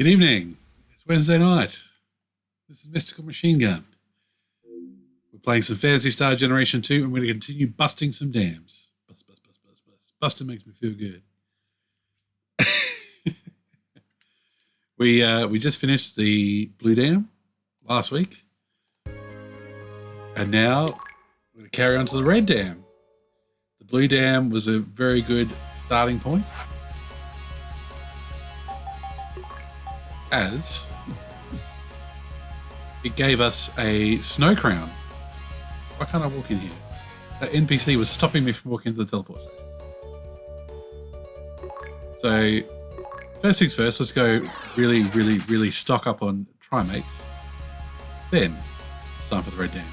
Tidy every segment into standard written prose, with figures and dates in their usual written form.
Good evening. It's Wednesday night. This is Mystical Machine Gun. We're playing some Phantasy Star Generation 2 and we're going to continue busting some dams. Bust, bust, bust, bust, bust. Busting makes me feel good. We just finished the Blue Dam last week. And now we're going to carry on to the Red Dam. The Blue Dam was a very good starting point, as it gave us a snow crown. Why can't I walk in here? That NPC was stopping me from walking into the teleport station. So, first things first, let's go really stock up on Trimates. Then, it's time for the Red Dam.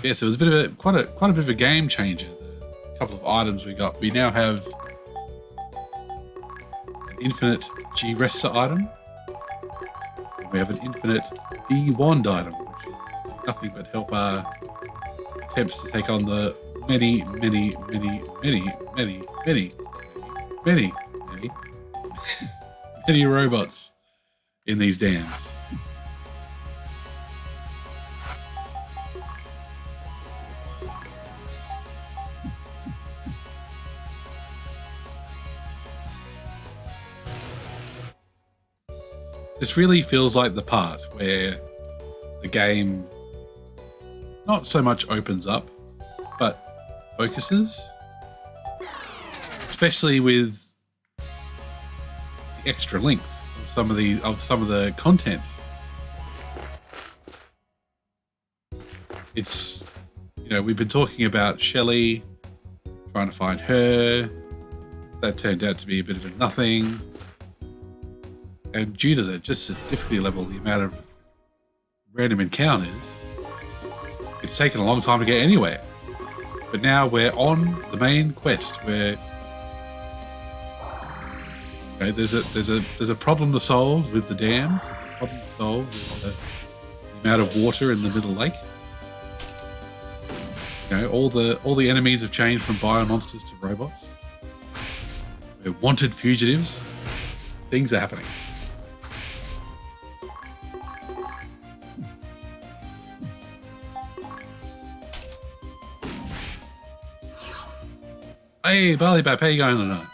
Yeah, so it was a bit of a quite a bit of a game changer. The couple of items we got. We now have an infinite G-Resta item. And we have an infinite D-Wand item, which is nothing but help our attempts to take on the many robots in these dams. This really feels like the part where the game not so much opens up, but focuses, especially with the extra length of some of the content. It's, we've been talking about Shelley, trying to find her. That turned out to be a bit of a nothing. And due to the difficulty level, the amount of random encounters, it's taken a long time to get anywhere. But now we're on the main quest where there's a problem to solve with the dams. There's a problem to solve with the amount of water in the middle lake. All the enemies have changed from bio monsters to robots. We're wanted fugitives. Things are happening. Hey, Barley Bap, how you going tonight?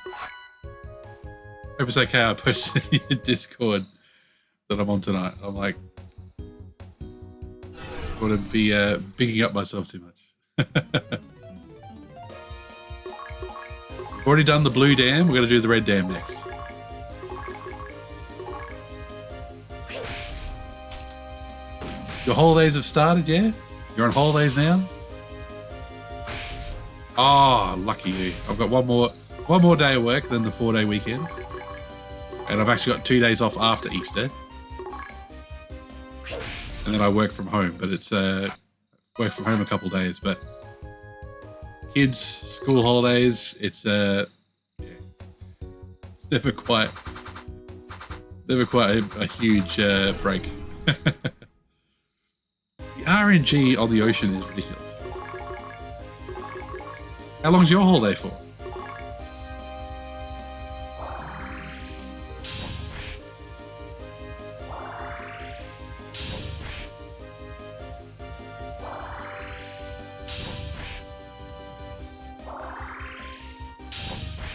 Hope it's okay. I posted in your Discord that I'm on tonight. I'm like, I want to be bigging up myself too much. We've already done the Blue Dam. We're going to do the Red Dam next. Your holidays have started, yeah? You're on holidays now? Oh, lucky you. I've got one more day of work than the 4-day weekend. And I've actually got 2 days off after Easter. And then I work from home, but it's work from home a couple of days. But kids, school holidays, it's never quite a huge break. The RNG on the ocean is ridiculous. How long's your holiday for?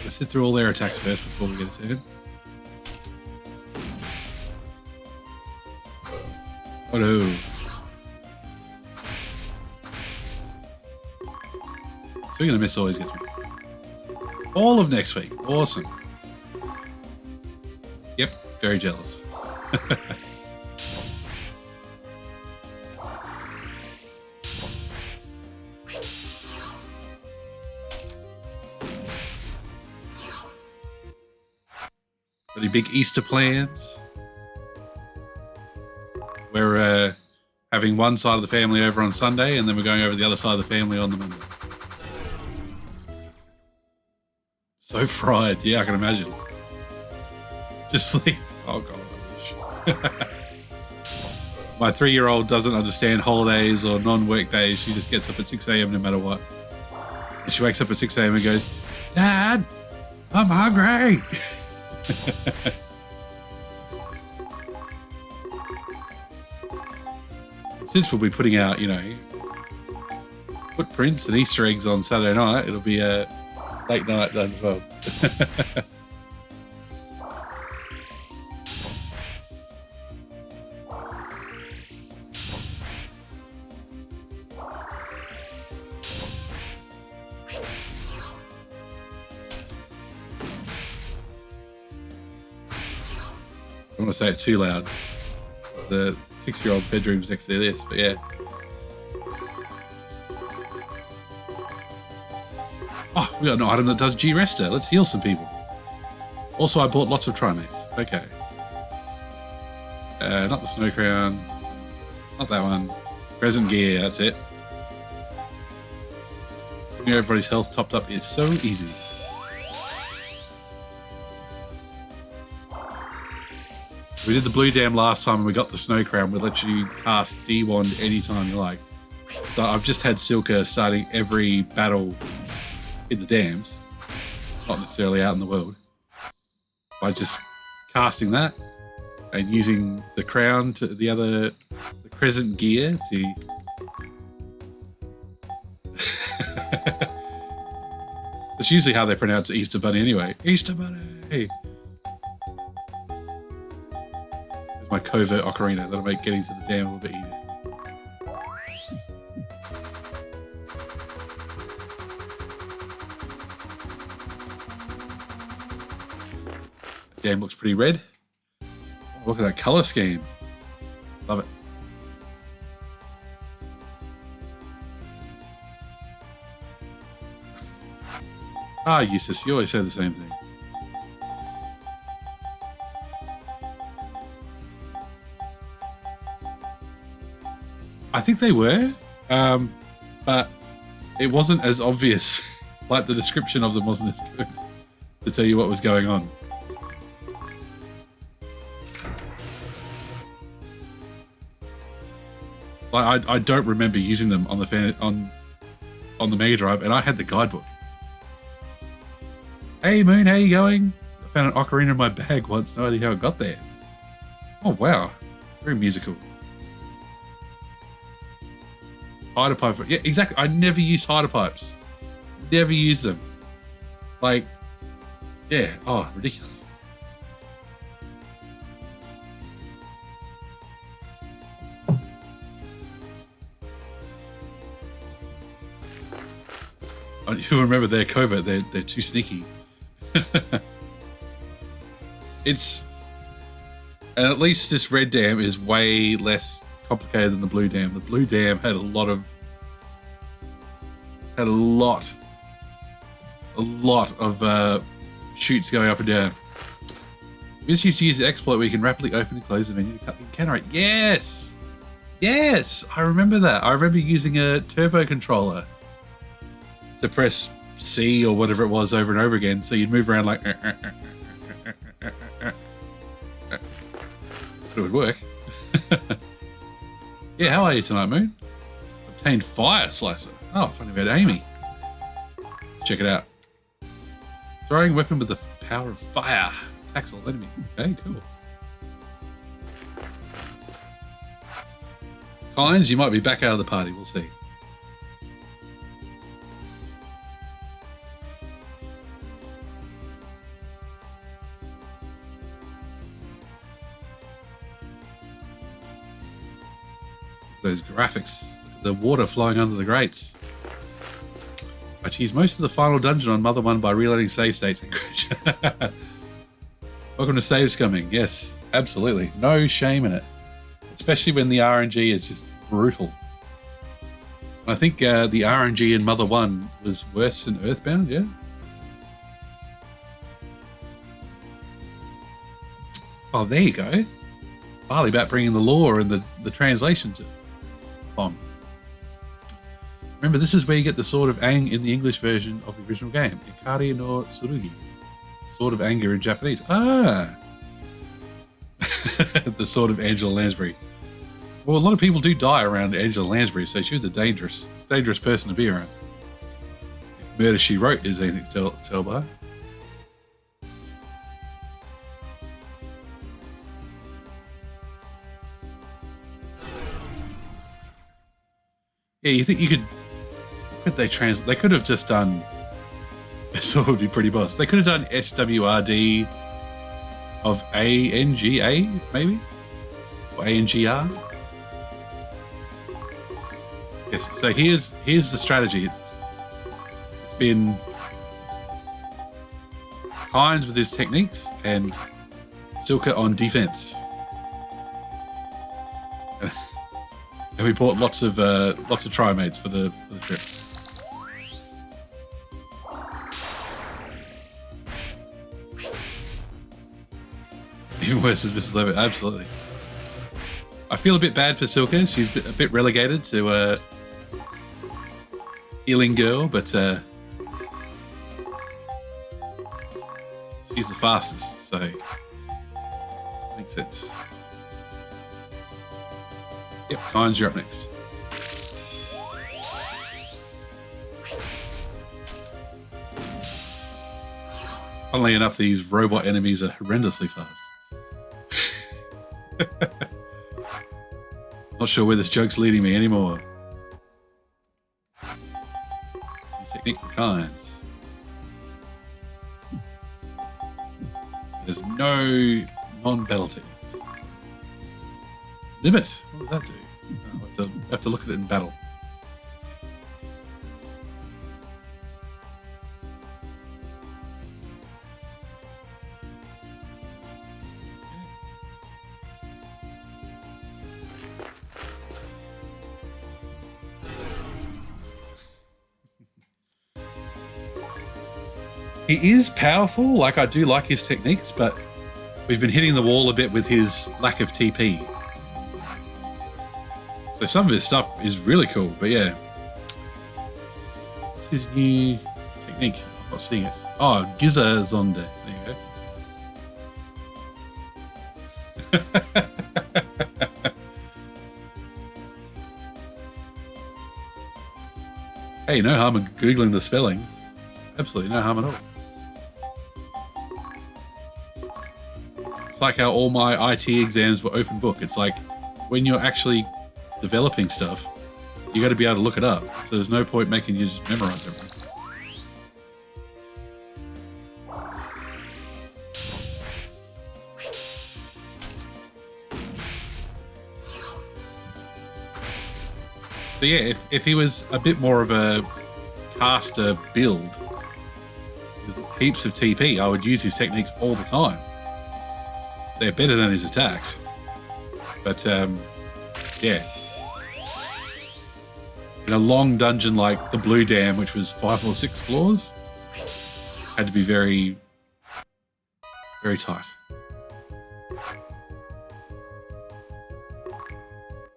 Let's sit through all their attacks first before we get a turn. Oh no. Swing and a miss always gets me. All of next week. Awesome. Yep, very jealous. Any big Easter plans? We're having one side of the family over on Sunday, and then we're going over the other side of the family on the Monday. So fried, yeah, I can imagine. Just sleep. Oh god, I wish. My 3-year-old doesn't understand holidays or non-work days. She just gets up at 6 a.m. no matter what. And she wakes up at 6 a.m. and goes, Dad, I'm hungry. Since we'll be putting out, you know, footprints and Easter eggs on Saturday night, it'll be a late night done as well. I don't want to say it too loud. The 6-year-old's bedroom's next to this, but yeah. Oh, we got an item that does G-Rester. Let's heal some people. Also, I bought lots of Trimates. Okay. Not the Snow Crown. Not that one. Present gear, that's it. Getting everybody's health topped up is so easy. We did the Blue Dam last time and we got the Snow Crown. We'll let you cast D-Wand anytime you like. So I've just had Silka starting every battle in the dams, not necessarily out in the world, by just casting that and using the crown to the crescent gear to That's usually how they pronounce Easter Bunny anyway. Easter Bunny! There's my covert ocarina. That'll make getting to the dam a little bit easier. The dam looks pretty red. Oh, look at that colour scheme. Love it. Ah, Eustace, you always say the same thing. I think they were, but it wasn't as obvious. Like the description of them wasn't as good to tell you what was going on. Like I don't remember using them on the on the Mega Drive, and I had the guidebook. Hey Moon, how you going? I found an ocarina in my bag once. No idea how it got there. Oh wow, very musical. Hider pipe, yeah, exactly. I never used hider pipes. Never used them. Like, yeah. Oh, ridiculous. You remember their covert? They're too sneaky. And at least this red dam is way less complicated than the blue dam. The blue dam had a lot of chutes going up and down. We just used to use the exploit where you can rapidly open and close the menu to cut the encounter rate. Yes, yes, I remember that. I remember using a turbo controller to press C or whatever it was over and over again, so you'd move around like but it would work. Yeah, how are you tonight, Moon? Obtained Fire Slicer. Oh, funny about Amy. Let's check it out. Throwing weapon with the power of fire. Attacks all enemies. Okay, cool. Kynes, you might be back out of the party. We'll see. Those graphics, the water flowing under the grates. I cheese most of the final dungeon on Mother 1 by reloading save states. Welcome to Save Scumming. Yes, absolutely. No shame in it. Especially when the RNG is just brutal. I think the RNG in Mother 1 was worse than Earthbound, yeah? Oh, there you go. Barley about bringing the lore and the translation to on. Remember, this is where you get the Sword of Aang in the English version of the original game. Ikari no Tsurugi. Sword of Anger in Japanese. Ah! The Sword of Angela Lansbury. Well, a lot of people do die around Angela Lansbury, so she was a dangerous person to be around. If Murder, She Wrote is anything to tell by. Yeah, you think you could they translate? They could have just done. This would be pretty boss. They could have done SWRD of ANGA, maybe? Or ANGR? Yes, so here's the strategy. It's been Hines with his techniques and Silka on defense. And we bought lots of trimates for the trip. Even worse as Mrs. Levitt, absolutely. I feel a bit bad for Silka. She's a bit relegated to healing girl, but she's the fastest, so makes sense. Yep, Kynes, you're up next. Funnily enough, these robot enemies are horrendously fast. Not sure where this joke's leading me anymore. New technique for Kynes. There's no non-battle techniques. Limit. What does that do? Oh, I have to look at it in battle. He is powerful, like I do like his techniques, but we've been hitting the wall a bit with his lack of TP. So some of his stuff is really cool, but yeah. What's his new technique? I'm not seeing it. Oh, Giza Zonde. There you go. Hey, no harm in Googling the spelling. Absolutely no harm at all. It's like how all my IT exams were open book. It's like when you're actually developing stuff, you got to be able to look it up. So there's no point making you just memorize everything. So yeah, if he was a bit more of a caster build with heaps of TP, I would use his techniques all the time. They're better than his attacks. But yeah. In a long dungeon like the Blue Dam, which was 5 or 6 floors, had to be very, very tight.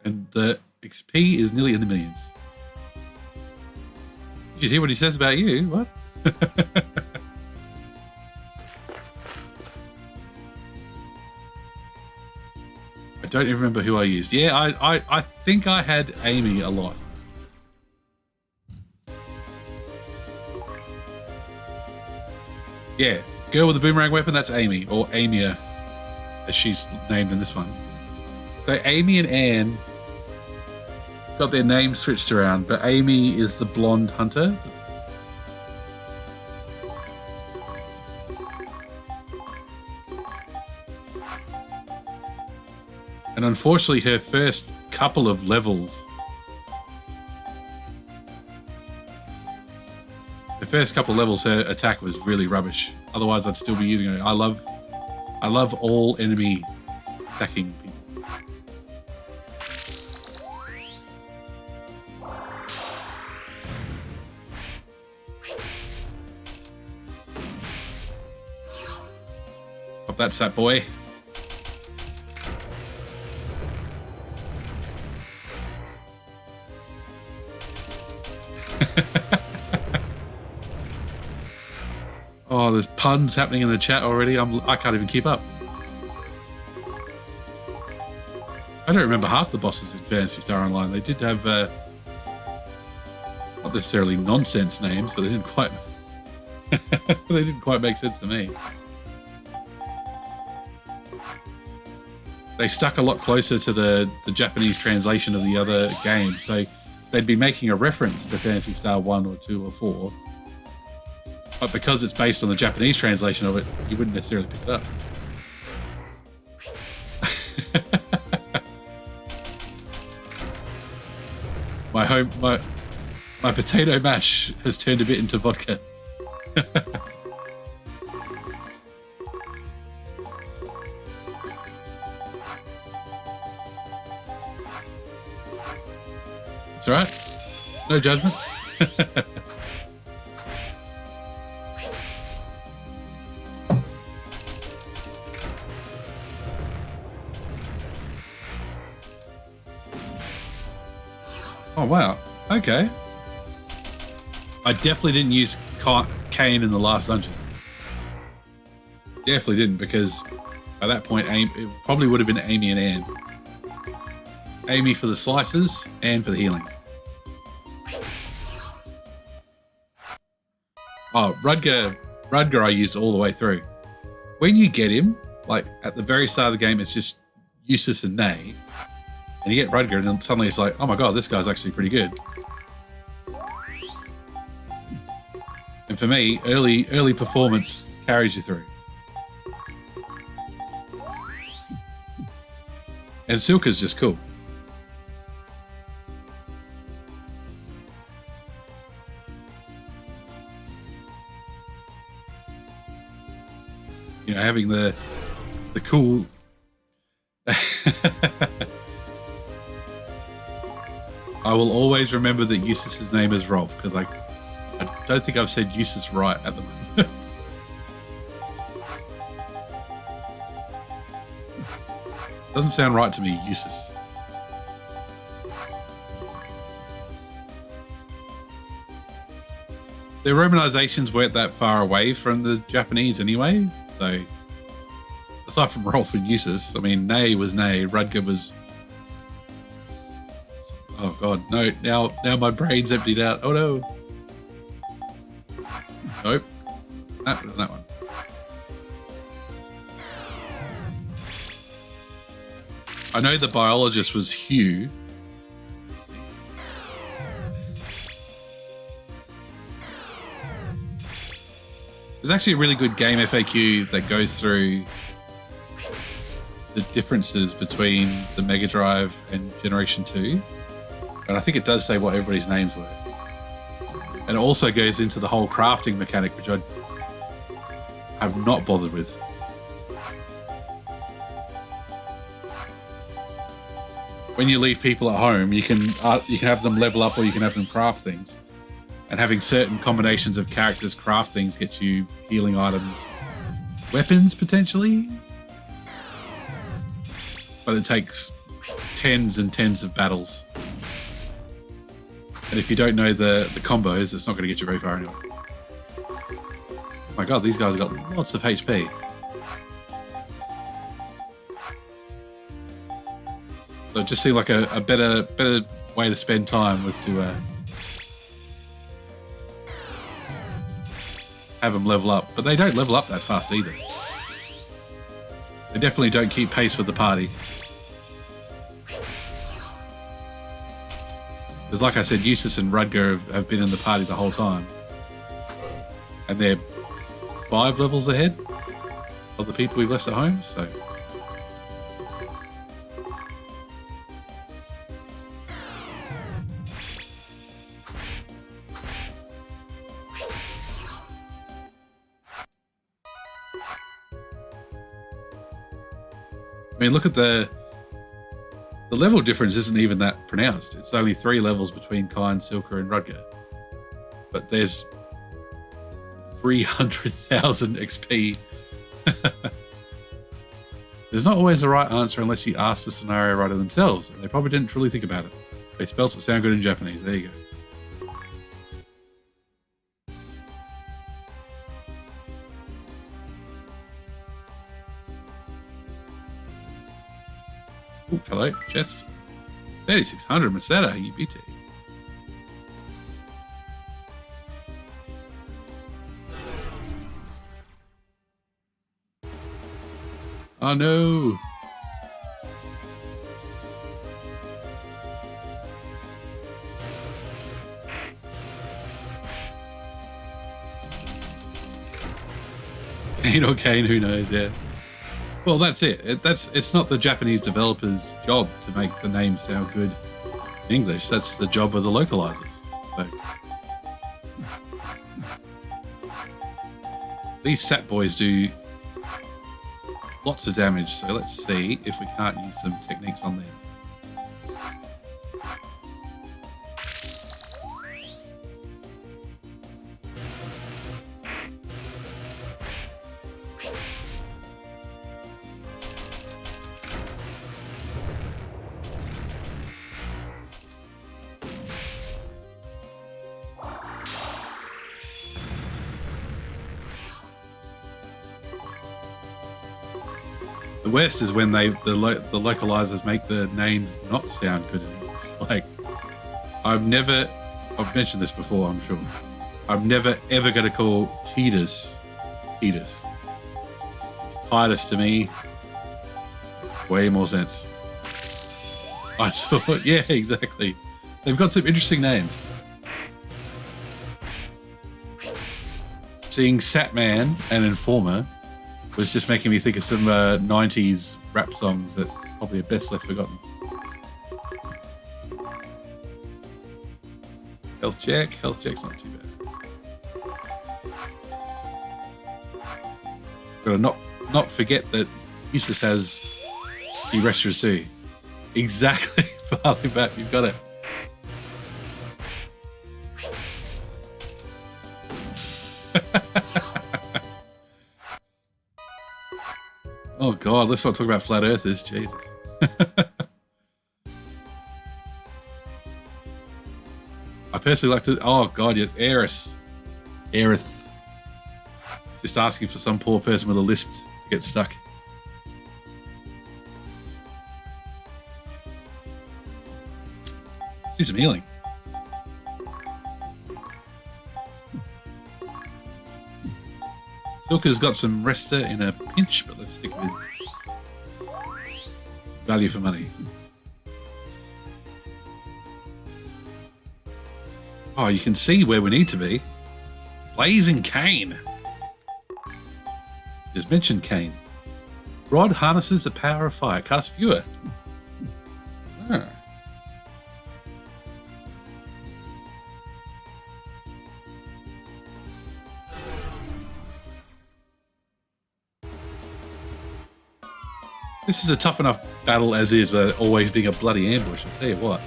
And the XP is nearly in the millions. Did you hear what he says about you? What? I don't even remember who I used. Yeah, I think I had Amy a lot. Yeah, girl with the boomerang weapon, that's Amy, or Amia, as she's named in this one. So Amy and Anne got their names switched around, but Amy is the blonde hunter. And unfortunately, her first couple of levels, her attack was really rubbish. Otherwise, I'd still be using her. I love all enemy attacking people. Pop that sap, boy. Oh, there's puns happening in the chat already. I can't even keep up. I don't remember half the bosses in Phantasy Star Online. They did have not necessarily nonsense names, but they didn't quite make sense to me. They stuck a lot closer to the Japanese translation of the other game. So they'd be making a reference to Phantasy Star 1 or 2 or 4. But because it's based on the Japanese translation of it, you wouldn't necessarily pick it up. My potato mash has turned a bit into vodka. It's all right. No judgment. Oh, wow. Okay. I definitely didn't use Kane in the last dungeon. Definitely didn't, because by that point, it probably would have been Amy and Anne. Amy for the slices, Anne for the healing. Oh, Rudger I used all the way through. When you get him, like at the very start of the game, it's just Eustace and Nay. And you get Rudger, and then suddenly it's like, oh my god, this guy's actually pretty good. And for me, early performance carries you through. And Silka's just cool. You know, having the cool. I will always remember that Eustace's name is Rolf, because I don't think I've said Eustace right at the moment. Doesn't sound right to me, Eustace. The Romanizations weren't that far away from the Japanese anyway, so aside from Rolf and Eustace, I mean, Nay was Nay, Rudger was... Oh god, no, now my brain's emptied out. Oh no. Nope. That one. I know the biologist was Hugh. There's actually a really good game FAQ that goes through the differences between the Mega Drive and Generation 2. And I think it does say what everybody's names were. And it also goes into the whole crafting mechanic, which I have not bothered with. When you leave people at home, you can have them level up or you can have them craft things. And having certain combinations of characters craft things gets you healing items, weapons potentially. But it takes tens and tens of battles. And if you don't know the combos, it's not going to get you very far anyway. Oh my god, these guys have got lots of HP. So it just seemed like a better way to spend time was to have them level up. But they don't level up that fast either. They definitely don't keep pace with the party. Because like I said, Eustace and Rudger have been in the party the whole time. And they're 5 levels ahead of the people we've left at home, so... I mean, look at the level difference isn't even that pronounced. It's only 3 levels between Kine, Silka, and Rudger. But there's 300,000 XP. There's not always the right answer unless you ask the scenario writer themselves. And they probably didn't truly think about it. They spelt it sound good in Japanese. There you go. Ooh, hello, chest. 3600 Masada, UBT. Oh no. Kane or Kane, who knows? Yeah. Well, that's it. It's not the Japanese developers' job to make the name sound good in English. That's the job of the localizers. So these sap boys do lots of damage. So let's see if we can't use some techniques on them. The worst is when the localizers make the names not sound good anymore. Like, I've mentioned this before, I'm sure. I'm never ever going to call Titus. It's Titus to me. Way more sense. I saw it. Yeah, exactly. They've got some interesting names. Seeing Satman and Informer was just making me think of some 90s rap songs that probably are best left forgotten. Health check's not too bad. Gotta not forget that Usus has the Restorasu. Exactly, Farley Map, you've got it. Oh god, let's not talk about flat earthers, Jesus. I personally like to, oh god, yes, Aerith. It's just asking for some poor person with a lisp to get stuck. Let's do some healing. Silka's got some Resta in a pinch, but let's stick with value for money. Oh, you can see where we need to be. Blazing Cane. Just mentioned Cane. Rod harnesses the power of fire. Cast fewer. Ah. This is a tough enough battle as is, always being a bloody ambush, I'll tell you what.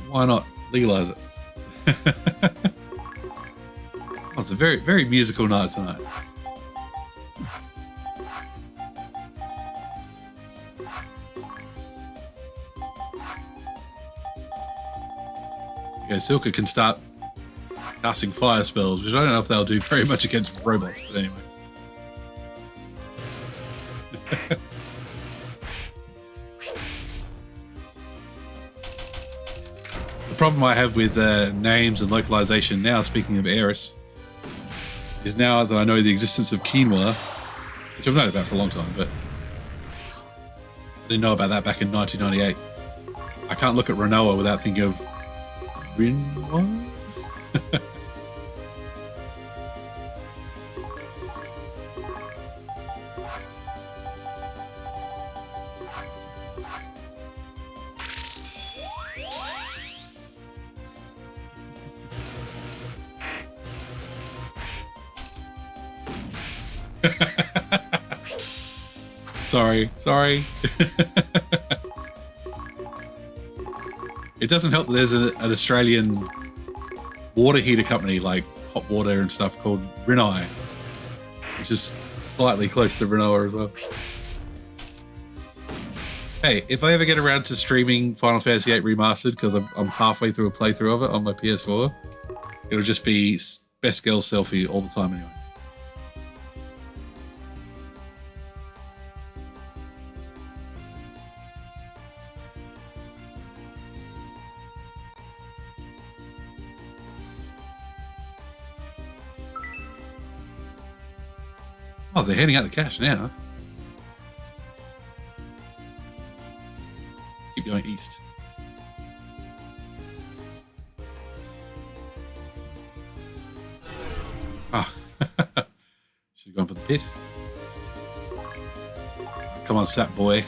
Why not legalize it? Oh, it's a very, very musical night tonight. Okay, Silka can start casting fire spells, which I don't know if they'll do very much against robots, but anyway. The problem I have with names and localization now, speaking of Aerith, is now that I know the existence of quinoa, which I've known about for a long time, but I didn't know about that back in 1998. I can't look at Renoa without thinking of Rinoa? Sorry. It doesn't help that there's an Australian water heater company like hot water and stuff called Rinnai, which is slightly close to Renoa as well. Hey, if I ever get around to streaming Final Fantasy VIII Remastered, because I'm halfway through a playthrough of it on my PS4, it'll just be best girl selfie all the time anyway. Oh, they're handing out the cash now. Let's keep going east. Ah, should have gone for the pit. Come on, sap boy.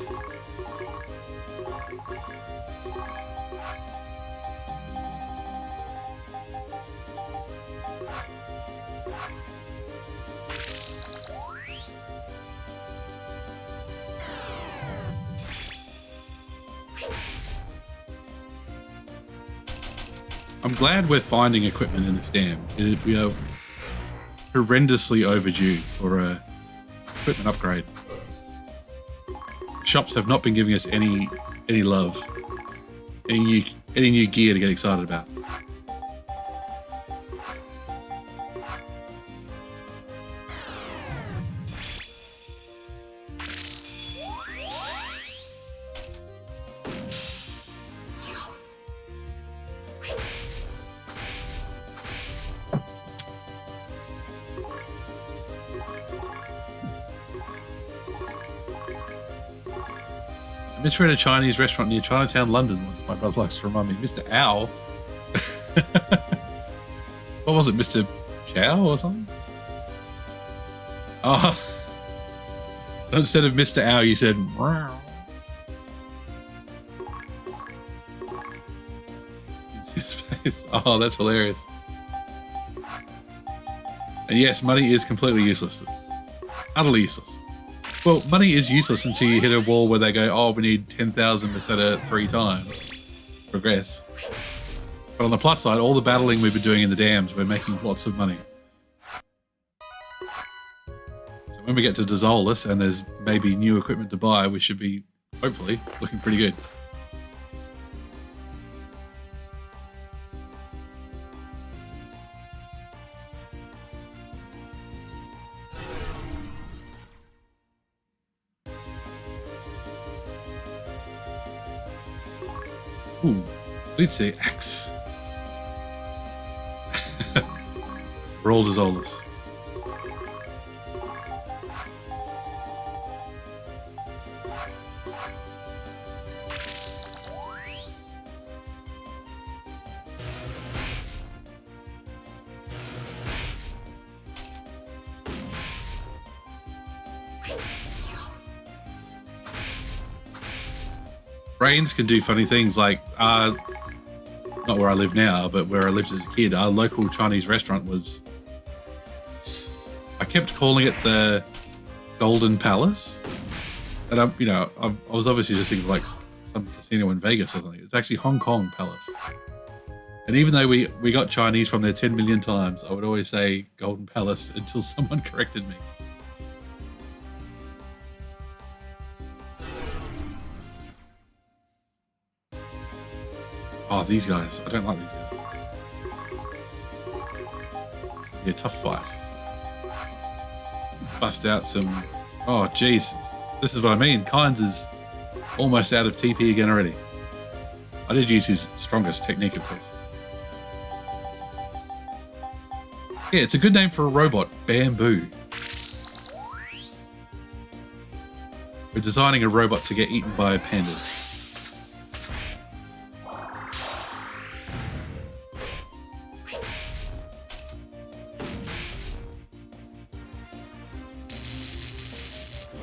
I'm glad we're finding equipment in this dam. We are horrendously overdue for a equipment upgrade. Shops have not been giving us any love, any new gear to get excited about. I misread a Chinese restaurant near Chinatown, London once. My brother likes to remind me. Mr. Owl? What was it, Mr. Chow or something? Oh. So instead of Mr. Owl, you said, wow. His face. Oh, that's hilarious. And yes, money is completely useless. Utterly useless. Well, money is useless until you hit a wall where they go, oh, we need 10,000 Meseta 3 times to progress. But on the plus side, all the battling we've been doing in the dams, we're making lots of money. So when we get to Desolus and there's maybe new equipment to buy, we should be, hopefully, looking pretty good. Ooh, let's say axe. Roll Desolus. Brains can do funny things like, not where I live now, but where I lived as a kid, our local Chinese restaurant was, I kept calling it the Golden Palace. And I was obviously just thinking of like some casino in Vegas or something. It's actually Hong Kong Palace. And even though we got Chinese from there 10 million times, I would always say Golden Palace until someone corrected me. Oh, these guys. I don't like these guys. It's going to be a tough fight. Let's bust out some... Oh, jeez. This is what I mean. Kynes is almost out of TP again already. I did use his strongest technique, of course. Yeah, it's a good name for a robot. Bamboo. We're designing a robot to get eaten by pandas.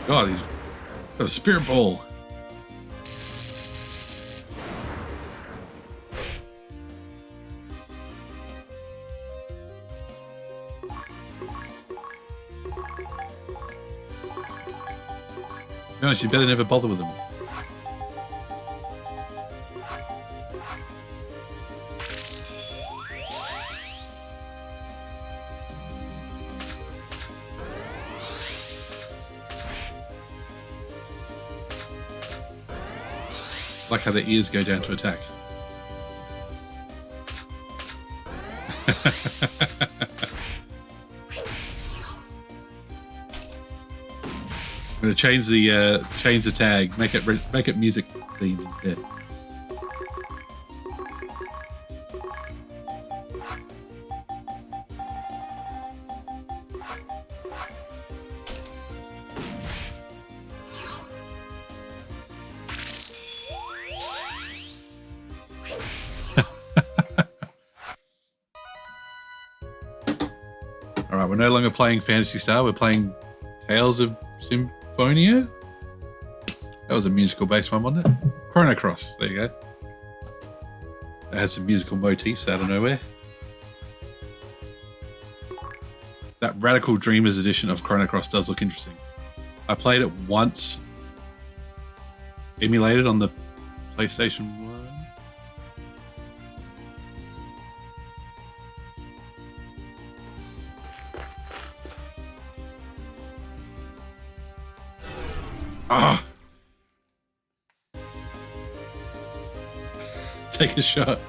God, he's got a spirit ball. To be honest, you better never bother with him. Like how the ears go down to attack. I'm going to change the tag, make it music themed instead. All right, we're no longer playing Phantasy Star. We're playing Tales of Symphonia. That was a musical-based one, wasn't it? Chrono Cross. There you go. It had some musical motifs out of nowhere. That Radical Dreamers edition of Chrono Cross does look interesting. I played it once, emulated on the PlayStation 1. Ah! Take a shot.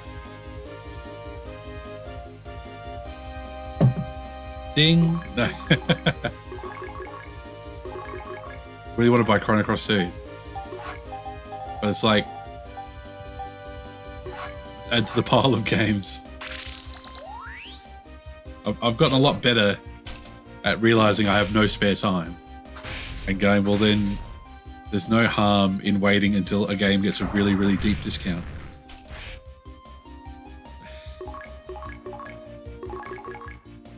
Ding! No. Really want to buy Chrono Cross 2. But it's like, let's add to the pile of games. I've gotten a lot better at realizing I have no spare time and going, well then, there's no harm in waiting until a game gets a really, really deep discount.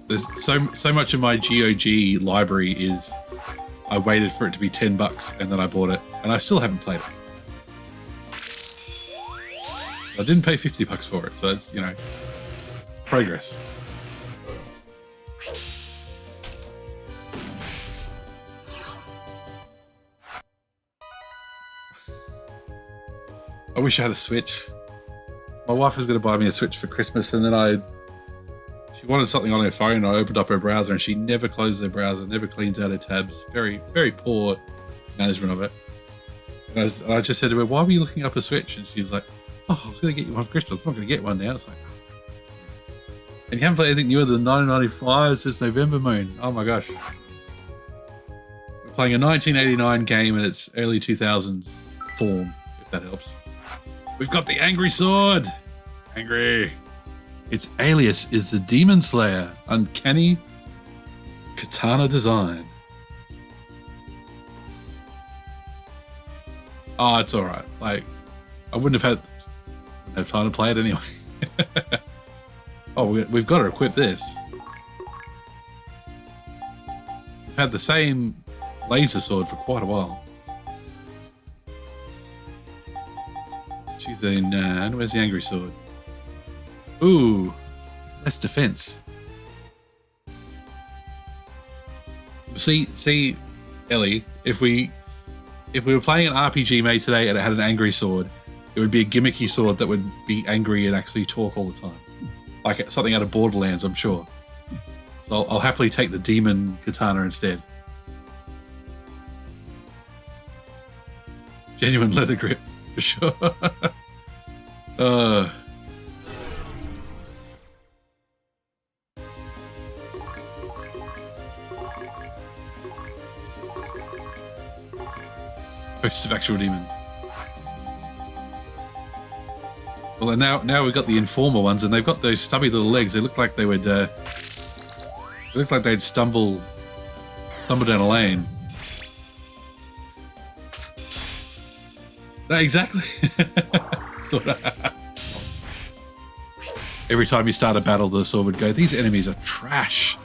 There's so much of my GOG library is I waited for it to be $10 and then I bought it, and I still haven't played it. I didn't pay $50 for it, so it's, you know, progress. I wish I had a Switch. My wife was going to buy me a Switch for Christmas, and then she wanted something on her phone. I opened up her browser, and she never closes her browser, never cleans out her tabs. Very, very poor management of it. And I just said to her, "Why were you looking up a Switch?" And she was like, "Oh, I was going to get you one for Christmas. I'm not going to get one now." It's like, and you haven't played anything newer than 1995 since November Moon. Oh my gosh. We're playing a 1989 game in its early 2000s form, if that helps. We've got the Angry Sword. Angry. Its alias is the Demon Slayer. Uncanny katana design. Oh, it's all right. Like, I wouldn't have time to play it anyway. Oh, we've got to equip this. We've had the same laser sword for quite a while. 2009. Where's the Angry Sword? Ooh, less defense. See, Ellie, if we were playing an RPG made today and it had an Angry Sword, it would be a gimmicky sword that would be angry and actually talk all the time. Like something out of Borderlands, I'm sure. So I'll happily take the demon katana instead. Genuine leather grip, for sure. Ghosts of Actual Demon. Well, and now we've got the Informer ones, and they've got those stubby little legs. They look like they would. They look like they'd stumble down a lane. No, exactly. Sort of. Every time you start a battle, the sword would go, "These enemies are trash."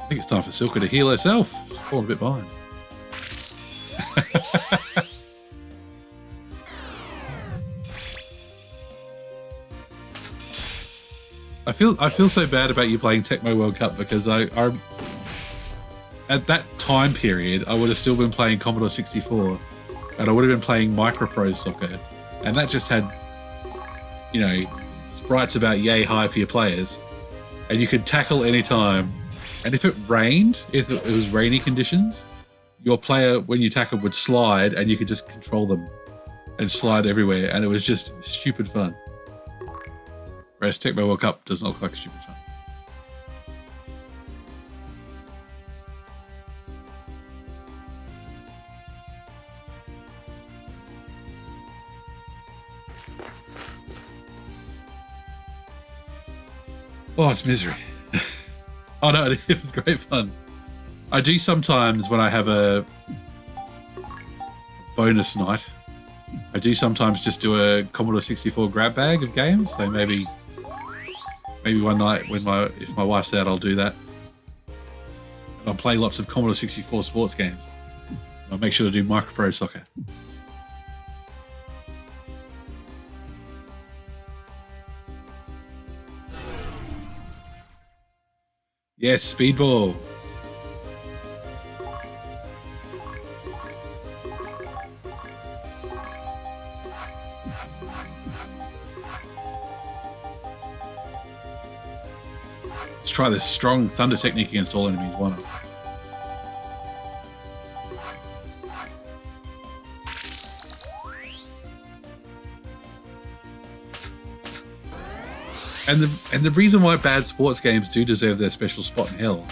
I think it's time for Silka to heal herself. She's fallen a bit behind. I feel so bad about you playing Tecmo World Cup because I at that time period I would have still been playing Commodore 64 and I would have been playing Microprose Soccer, and that just had, you know, sprites about yay high for your players, and you could tackle any time. And if it rained, if it was rainy conditions, your player, when you tackle, would slide and you could just control them and slide everywhere. And it was just stupid fun. Whereas Tecmo World Cup does not look like stupid fun. Oh, it's misery. Oh no, it was great fun. I do sometimes when I have a bonus night, I do sometimes just do a Commodore 64 grab bag of games. So maybe one night when if my wife's out, I'll do that. And I'll play lots of Commodore 64 sports games. And I'll make sure to do Micro Pro Soccer. Yes, Speedball. Let's try this strong thunder technique against all enemies. Why not? And the reason why bad sports games do deserve their special spot in hell,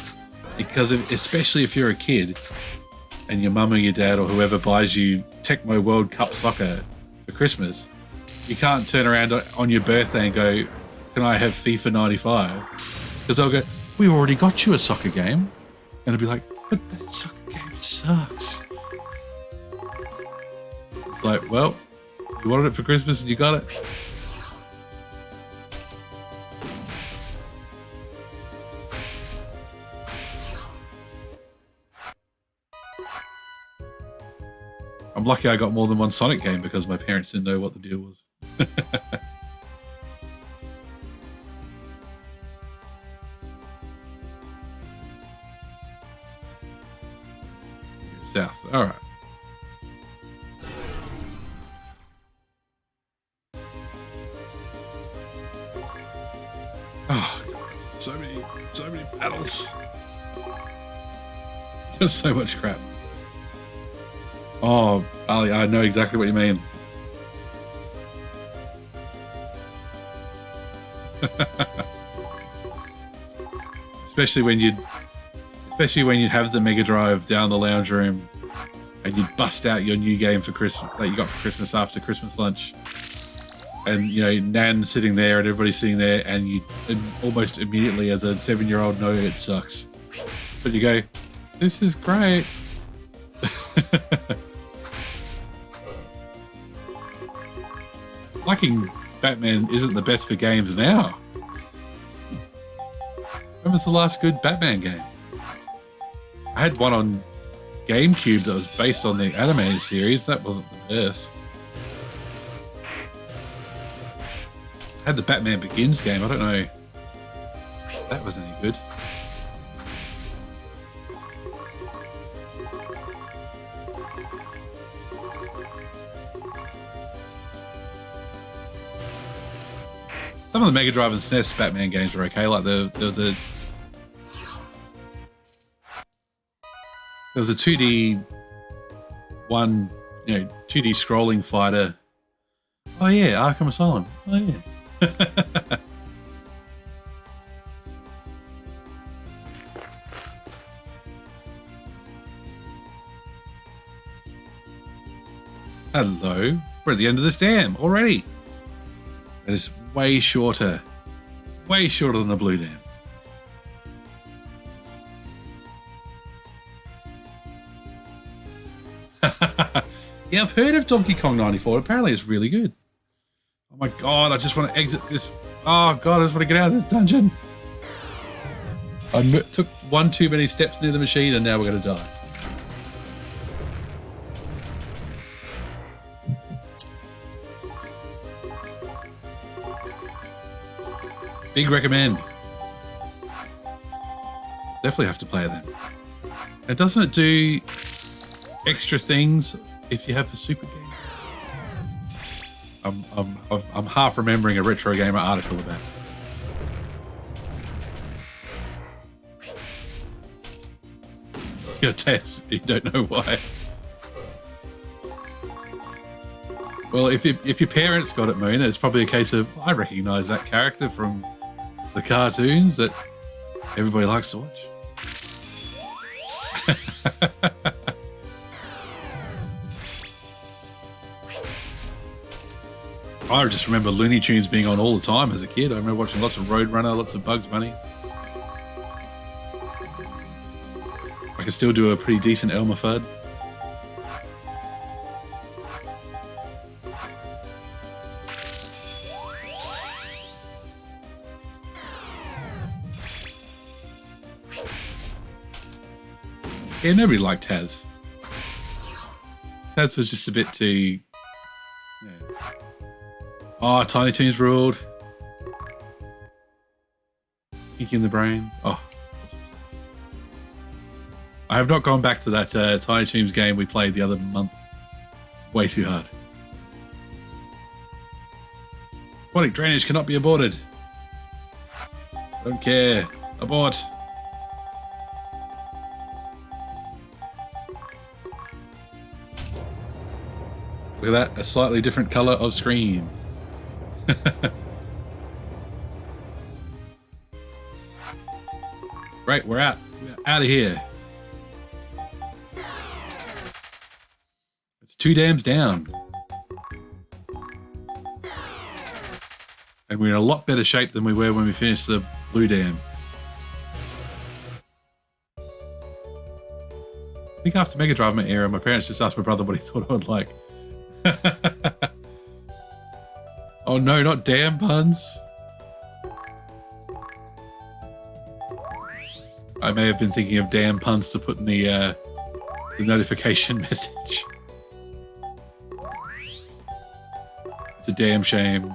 because especially if you're a kid and your mum or your dad or whoever buys you Tecmo World Cup Soccer for Christmas, you can't turn around on your birthday and go, "Can I have FIFA 95?" Because they'll go, "We already got you a soccer game," and it'll be like, "But the soccer game sucks." It's like, well, you wanted it for Christmas and you got it. I'm lucky I got more than one Sonic game because my parents didn't know what the deal was. South. All right. Oh, so many battles. Just so much crap. Oh, Ali, I know exactly what you mean. especially when you'd have the Mega Drive down the lounge room and you'd bust out your new game for Christmas that you got for Christmas after Christmas lunch, and you know Nan sitting there and everybody sitting there, and you almost immediately as a 7-year-old know it sucks, but you go, "This is great." Liking Batman isn't the best for games now. When was the last good Batman game? I had one on GameCube that was based on the animated series. That wasn't the best. I had the Batman Begins game. I don't know if that was any good. Some of the Mega Drive and SNES Batman games were okay. Like there was a 2D 2D scrolling fighter. Oh yeah, Arkham Asylum. Oh yeah. Hello. We're at the end of this dam already. It's way shorter than the Blue Dam. Yeah, I've heard of Donkey Kong 94. Apparently it's really good. Oh my god, I just want to exit this. Oh god, I just want to get out of this dungeon. I took one too many steps near the machine and now we're going to die. Big recommend. Definitely have to play it then. And doesn't it do extra things if you have a super game? I'm half remembering a Retro Gamer article about it. Your test, you don't know why. Well, if your parents got it, Moon, it's probably a case of, I recognise that character from the cartoons that everybody likes to watch. I just remember Looney Tunes being on all the time as a kid. I remember watching lots of Roadrunner, lots of Bugs Bunny. I can still do a pretty decent Elmer Fudd. Yeah, nobody liked Taz. Taz was just a bit too... Yeah. Oh, Tiny Toons ruled. Ink in the brain. Oh. I have not gone back to that Tiny Toons game we played the other month. Way too hard. Aquatic drainage cannot be aborted. Don't care. Abort. Look at that, a slightly different color of screen. Right, we're out. We're out of here. It's 2 dams down. And we're in a lot better shape than we were when we finished the blue dam. I think after Mega Drive era, my parents just asked my brother what he thought I would like. Oh no, not damn puns. I may have been thinking of damn puns to put in the notification message. It's a damn shame.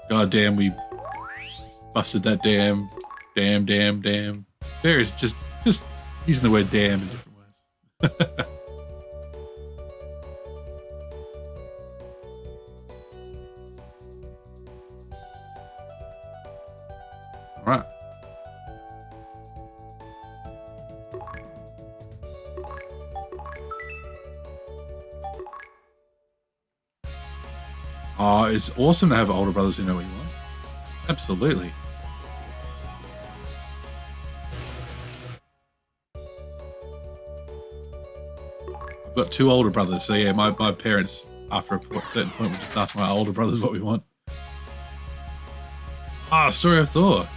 God damn, we busted that dam. Damn, damn, damn. There is just using the word damn in different ways. Right. Oh, it's awesome to have older brothers who know what you want. Absolutely. I've got 2 older brothers, so yeah, my parents, after a certain point, would just ask my older brothers what we want. Ah, Story of Thor.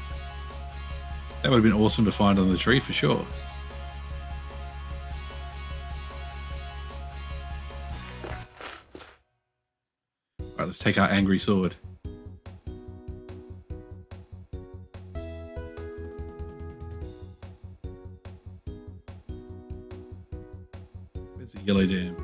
That would have been awesome to find on the tree for sure. Right, let's take our angry sword. Where's the yellow dam?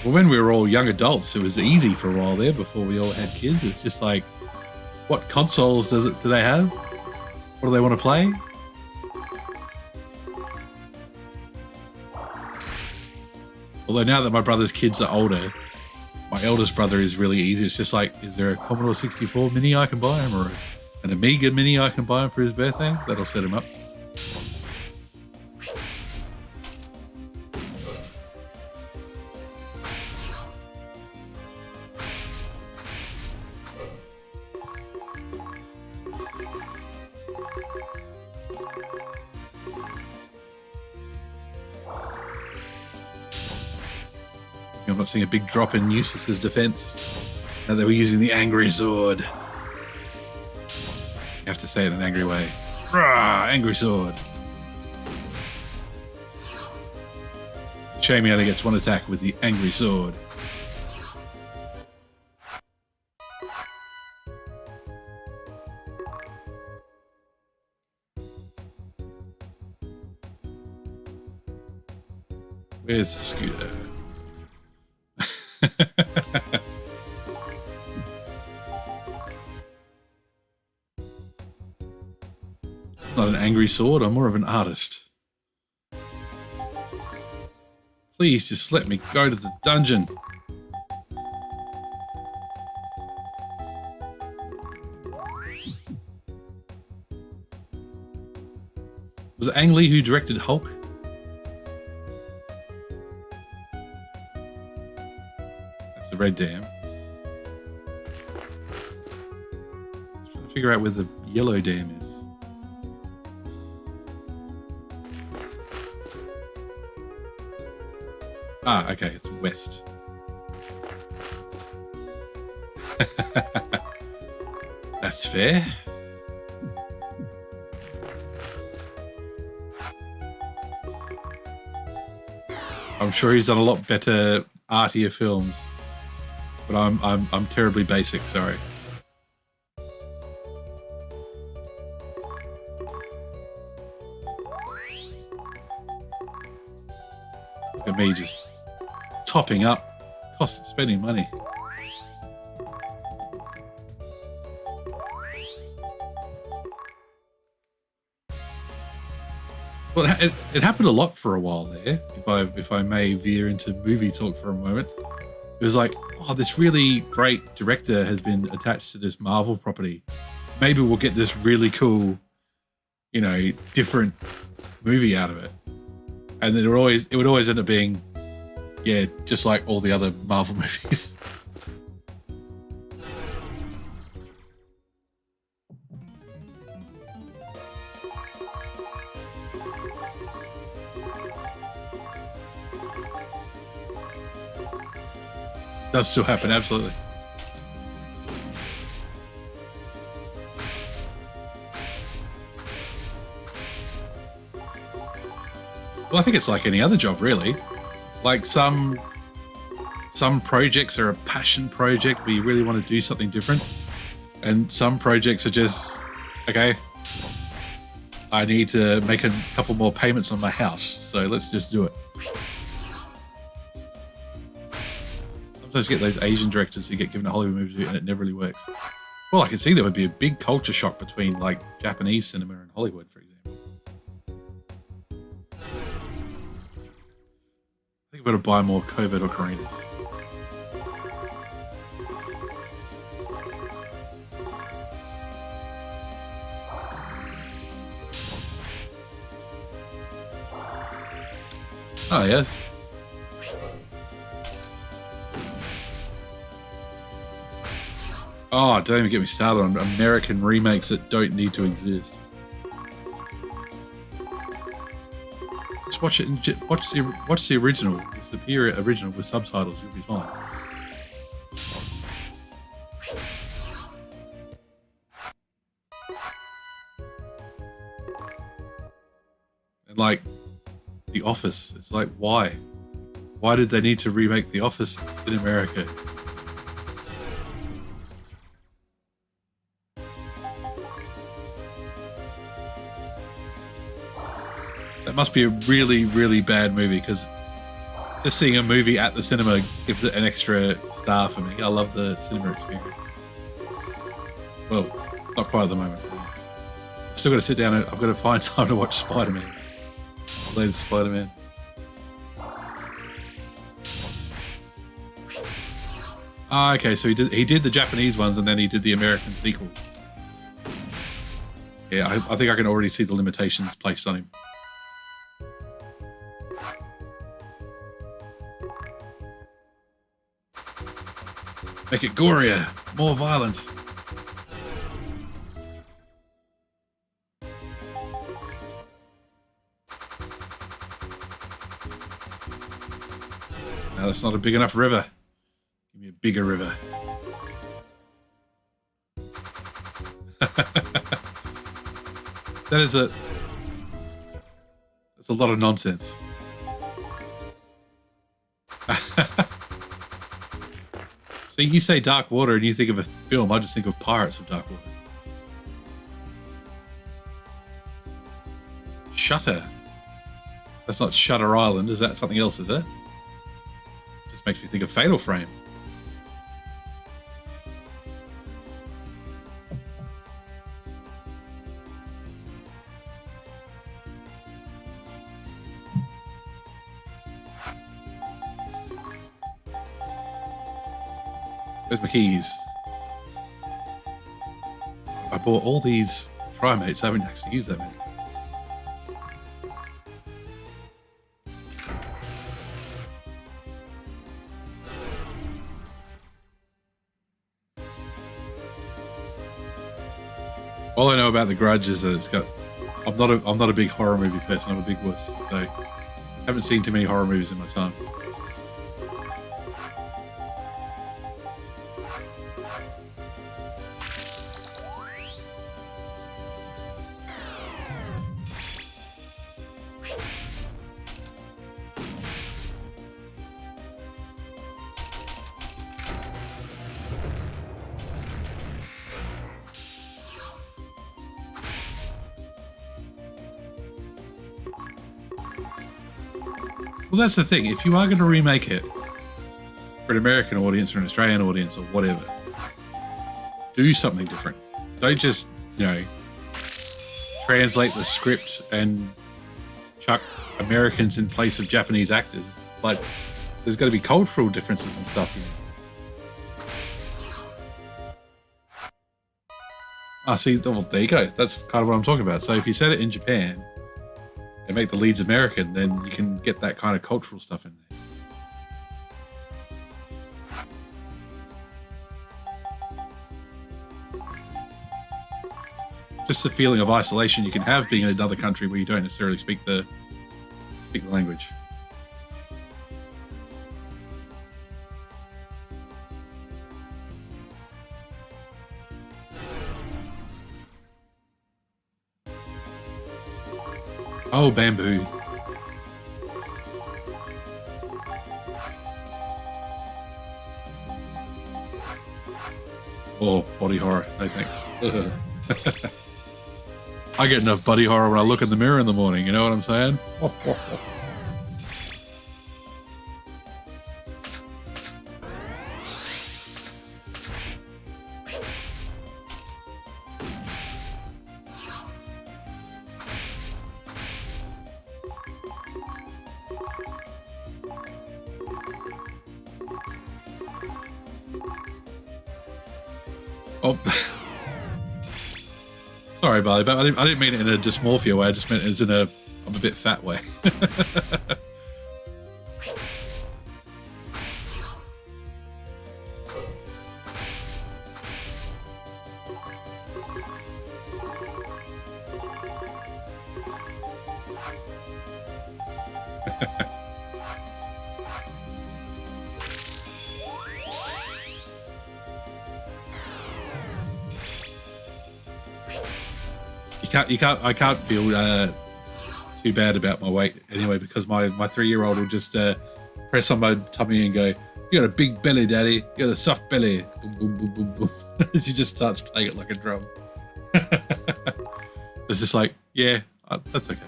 Well, when we were all young adults, it was easy for a while there before we all had kids. It's just like, what consoles do they have? What do they want to play? Although now that my brother's kids are older, my eldest brother is really easy. It's just like, is there a Commodore 64 Mini I can buy him, or an Amiga Mini I can buy him for his birthday? That'll set him up. I'm not seeing a big drop in Eustace's defense. Now they were using the angry sword. You have to say it in an angry way. Rah, angry sword. It's a shame he only gets 1 attack with the angry sword. Where's the scooter? Not an angry sword, I'm more of an artist. Please just let me go to the dungeon. Was it Ang Lee who directed Hulk? That's the red dam. I'm trying to figure out where the yellow dam is. Ah, okay, it's west. That's fair. I'm sure he's done a lot better, artier films. But I'm terribly basic. Sorry. Look at me just topping up, spending money. Well, it happened a lot for a while there. If I may veer into movie talk for a moment, it was like, oh, this really great director has been attached to this Marvel property. Maybe we'll get this really cool, different movie out of it. And then it would always end up being, yeah, just like all the other Marvel movies. Does still happen, absolutely. Well, I think it's like any other job, really. Like some projects are a passion project where you really want to do something different, and some projects are just, okay, I need to make a couple more payments on my house, so let's just do it. Sometimes you get those Asian directors who get given a Hollywood movie to do and it never really works. Well, I can see there would be a big culture shock between like Japanese cinema and Hollywood, for example. I think I've got to buy more COVID ocarinas. Oh, yes. Oh, don't even get me started on American remakes that don't need to exist. Just watch it and watch the original, the superior original with subtitles. You'll be fine. And like The Office, it's like, why? Why did they need to remake The Office in America? That must be a really, really bad movie, because just seeing a movie at the cinema gives it an extra star for me. I love the cinema experience. Well, not quite at the moment. I've still got to sit down and I've got to find time to watch Spider-Man. The latest Spider-Man. Ah, okay, so he did the Japanese ones and then he did the American sequel. Yeah, I think I can already see the limitations placed on him. Make it gorier, more violent. No, that's not a big enough river. Give me a bigger river. That's a lot of nonsense. See, you say Dark Water and you think of a film, I just think of Pirates of Dark Water. Shutter. That's not Shutter Island, is that something else, is it? Just makes me think of Fatal Frame. Where's my keys? I bought all these primates. I haven't actually used that many. All I know about The Grudge is that it's got. I'm not a big horror movie person. I'm a big wuss, so I haven't seen too many horror movies in my time. Well, that's the thing. If you are going to remake it for an American audience or an Australian audience or whatever, do something different. Don't just, you know, translate the script and chuck Americans in place of Japanese actors. Like, there's got to be cultural differences and stuff. You know? See, well, there you go. That's kind of what I'm talking about. So if you set it in Japan and make the leads American, then you can get that kind of cultural stuff in there. Just the feeling of isolation you can have being in another country where you don't necessarily speak the language. Oh, bamboo. Oh, body horror. No thanks. I get enough body horror when I look in the mirror in the morning, you know what I'm saying? Oh, sorry, Barley, but I didn't mean it in a dysmorphia way. I just meant it in a I'm a bit fat way. I can't feel too bad about my weight anyway, because my 3-year-old will just press on my tummy and go, "You got a big belly, Daddy. You got a soft belly." Boom, boom, boom, boom, boom. She just starts playing it like a drum. It's just like, yeah, that's okay.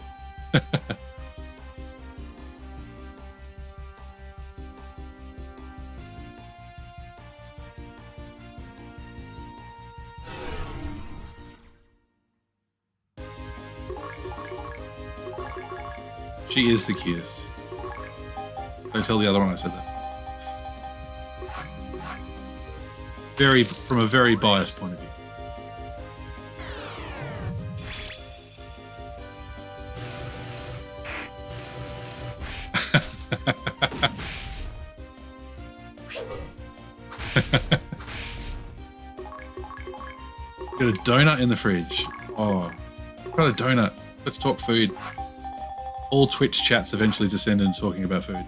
She is the cutest. Don't tell the other one I said that. From a very biased point of view. Got a donut in the fridge. Oh, got a donut. Let's talk food. All Twitch chats eventually descend into talking about food.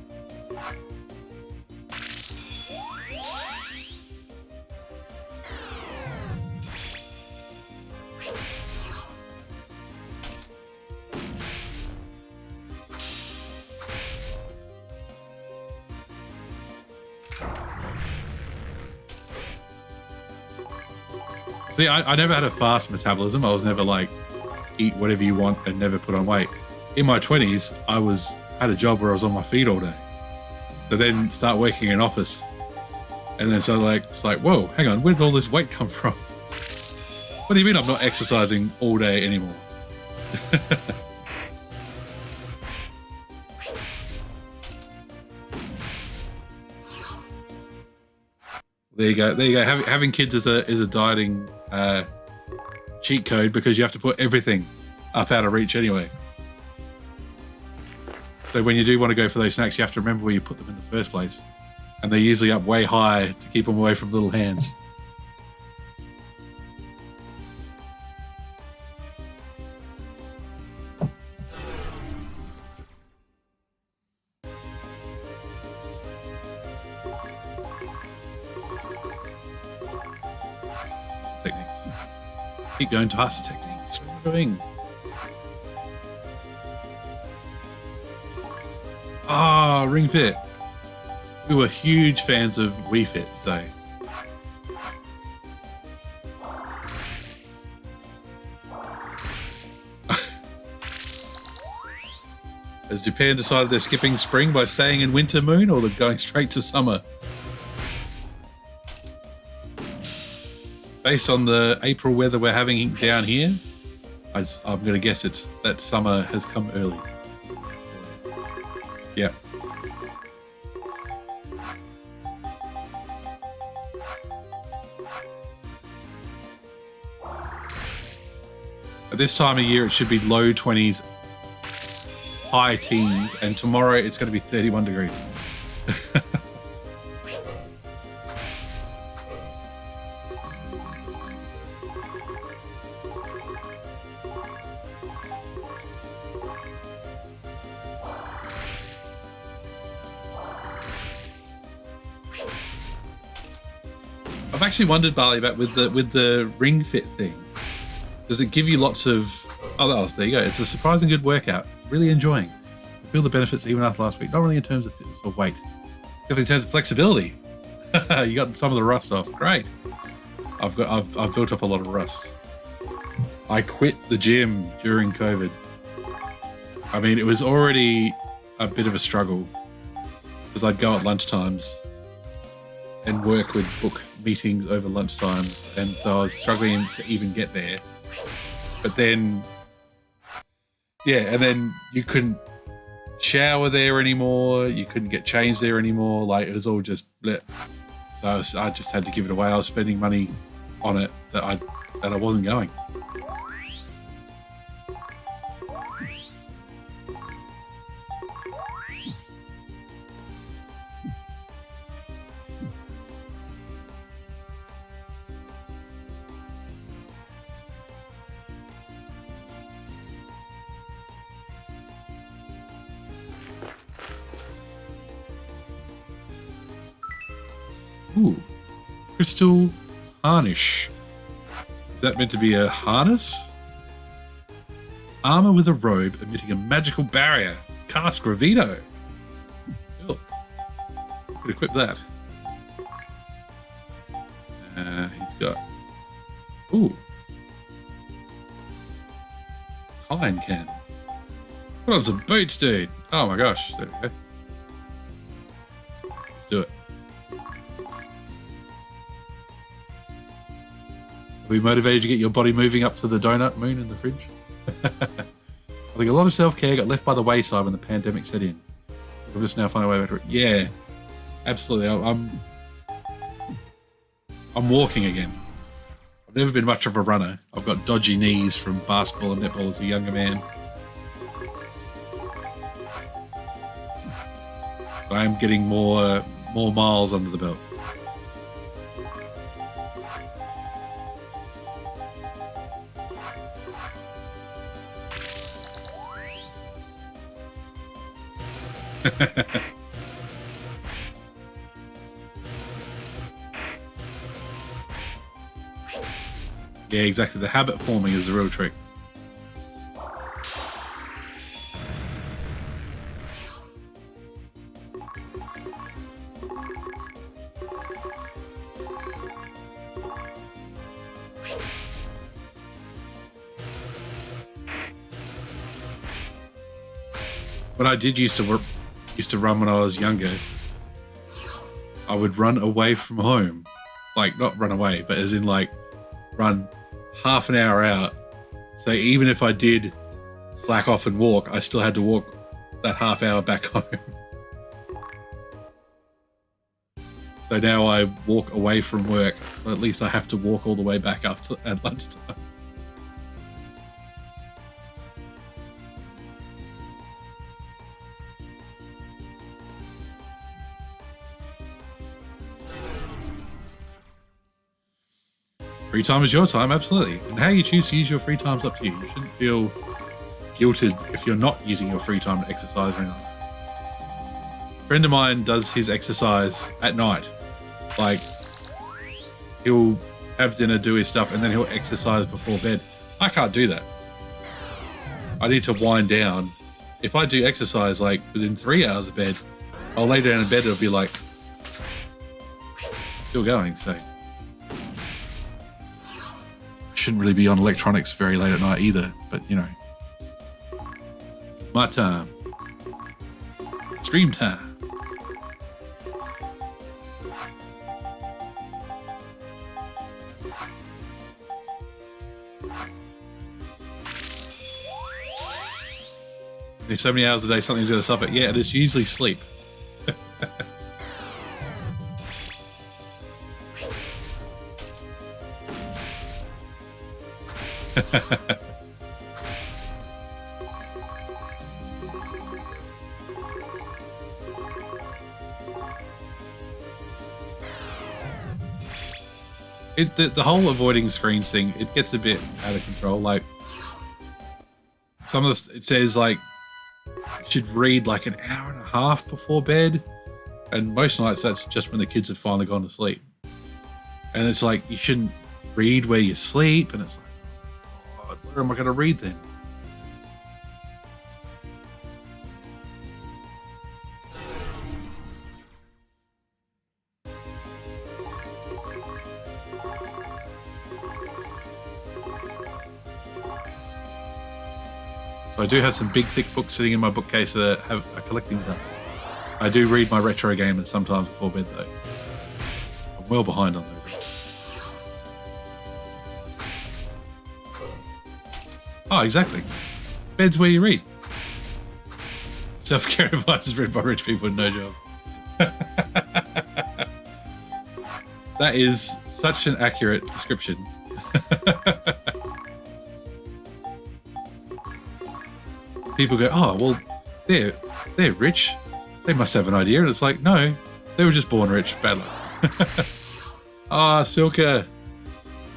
See, I never had a fast metabolism. I was never like, eat whatever you want and never put on weight. In my 20s, I had a job where I was on my feet all day. So then start working in an office. And then so it's like, whoa, hang on, where did all this weight come from? What do you mean I'm not exercising all day anymore? There you go. There you go. Having kids is a dieting cheat code, because you have to put everything up out of reach anyway. So when you do want to go for those snacks, you have to remember where you put them in the first place. And they're usually up way high to keep them away from little hands. Techniques. Keep going to faster techniques. What are you doing? Ah, Ring Fit. We were huge fans of Wii Fit, so. Has Japan decided they're skipping spring by staying in winter, Moon, or they're going straight to summer? Based on the April weather we're having down here, I'm going to guess it's that summer has come early. Yeah. At this time of year, it should be low 20s, high teens, and tomorrow it's going to be 31 degrees. I've actually wondered, Barley, about with the Ring Fit thing. Does it give you lots of... Oh, there you go. It's a surprisingly good workout. Really enjoying. I feel the benefits even after last week. Not really in terms of fitness or weight. Definitely in terms of flexibility. You got some of the rust off. Great. I've built up a lot of rust. I quit the gym during COVID. I mean, it was already a bit of a struggle because I'd go at lunchtimes and work would book meetings over lunchtimes, and so I was struggling to even get there. But then, yeah, and then you couldn't shower there anymore. You couldn't get changed there anymore. Like, it was all just bleh. So I just had to give it away. I was spending money on it that I wasn't going. Ooh, crystal harnish. Is that meant to be a harness? Armor with a robe emitting a magical barrier. Cast Gravito. Cool. Could equip that. He's got... Ooh. Kind can. Put on some boots, dude. Oh my gosh. There we go. Let's do it. Are we motivated to get your body moving up to the donut moon in the fridge? I think a lot of self-care got left by the wayside when the pandemic set in. We'll just now find a way to it. Yeah, absolutely. I'm walking again. I've never been much of a runner. I've got dodgy knees from basketball and netball as a younger man. But I am getting more miles under the belt. Yeah, exactly. The habit forming is the real trick. When I did used to run when I was younger, I would run away from home. Like, not run away, but as in like run half an hour out. So even if I did slack off and walk, I still had to walk that half hour back home. So now I walk away from work, so at least I have to walk all the way back up at lunchtime. Free time is your time, absolutely. And how you choose to use your free time is up to you. You shouldn't feel guilted if you're not using your free time to exercise or anything. A friend of mine does his exercise at night. Like, he'll have dinner, do his stuff, and then he'll exercise before bed. I can't do that. I need to wind down. If I do exercise like within 3 hours of bed, I'll lay down in bed, it'll be like still going, so. Shouldn't really be on electronics very late at night either, but you know, this is my time. Stream time. There's so many hours a day, something's going to suffer. Yeah, it's usually sleep. The whole avoiding screens thing, it gets a bit out of control. Like, some of this, it says like you should read like an hour and a half before bed, and most nights that's just when the kids have finally gone to sleep. And it's like you shouldn't read where you sleep, and it's like, oh, where am I going to read then? So I do have some big, thick books sitting in my bookcase that are collecting dust. I do read my retro games sometimes before bed, though. I'm well behind on those. Oh, exactly. Bed's where you read. Self-care advice is read by rich people with no jobs. That is such an accurate description. People go, oh, well, they're rich. They must have an idea. And it's like, no, they were just born rich. Bad luck. Ah, Silka.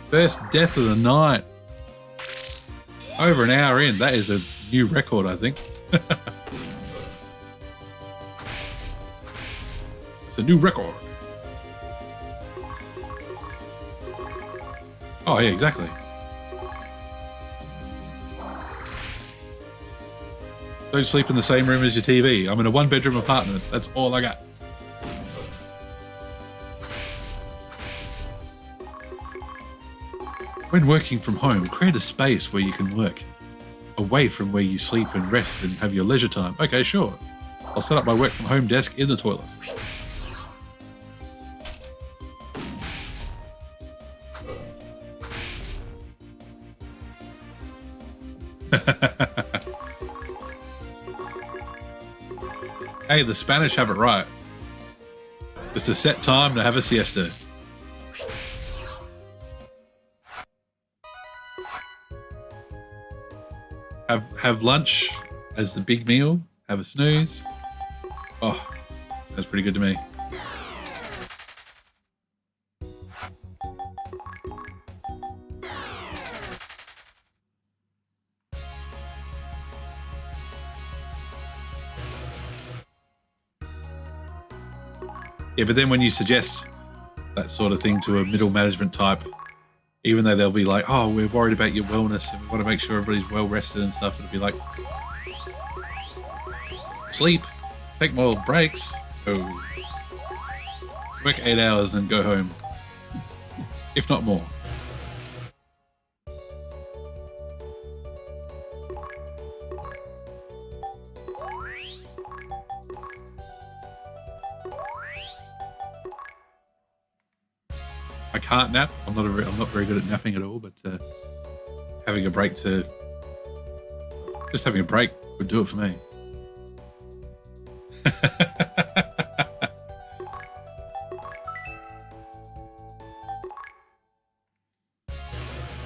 First death of the night. Over an hour in. That is a new record, I think. It's a new record. Oh, yeah, exactly. Don't sleep in the same room as your TV. I'm in a one-bedroom apartment. That's all I got. When working from home, create a space where you can work, away from where you sleep and rest and have your leisure time. Okay, sure. I'll set up my work from home desk in the toilet. Hey, the Spanish have it right. Just a set time to have a siesta. Have lunch as the big meal. Have a snooze. Oh, sounds pretty good to me. Yeah, but then when you suggest that sort of thing to a middle management type, even though they'll be like, oh, we're worried about your wellness and we want to make sure everybody's well rested and stuff, it'll be like, sleep, take more breaks, oh, work 8 hours and go home, if not more. I can't nap. I'm not very good at napping at all, but having a break just having a break would do it for me.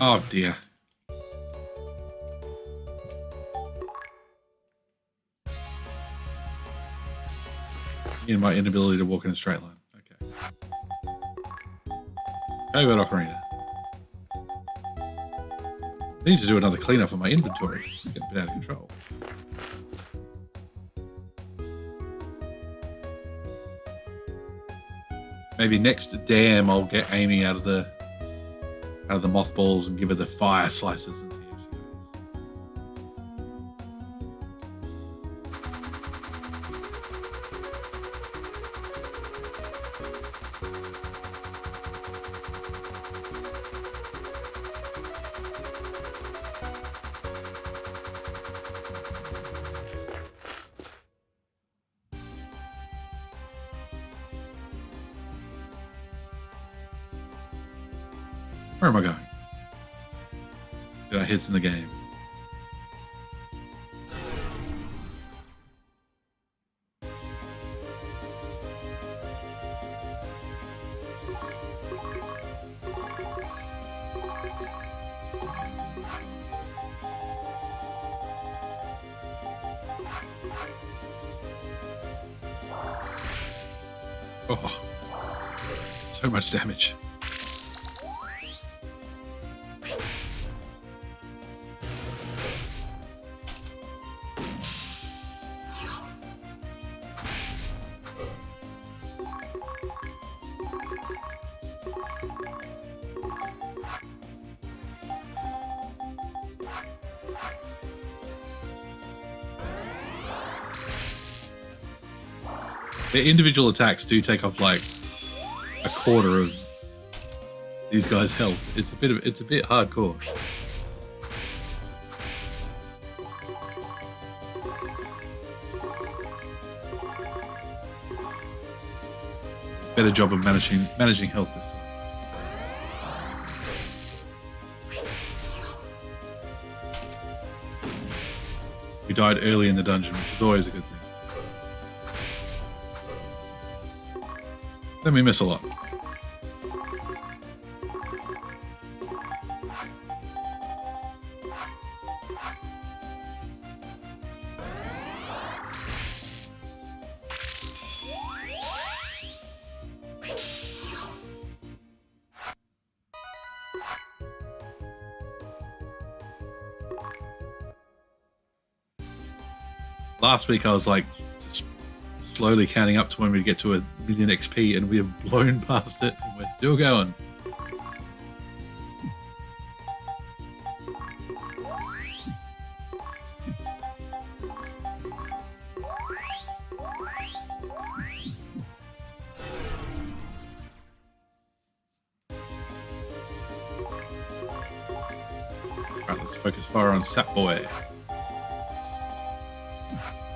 Oh dear. In my inability to walk in a straight line. Okay. Over Ocarina. I need to do another cleanup on my inventory. It's getting a bit out of control. Maybe next dam I'll get Amy out of the mothballs and give her the fire slices and see if she goes. Where am I going? Let's get our hits in the game. Oh, so much damage. The individual attacks do take off like a quarter of these guys' health. It's a bit hardcore. Better job of managing health this time. We died early in the dungeon, which is always a good thing. Then we miss a lot. Last week I was like just slowly counting up to when we get to 1,000,000 XP, and we have blown past it, and we're still going. Right, let's focus fire on Sap Boy.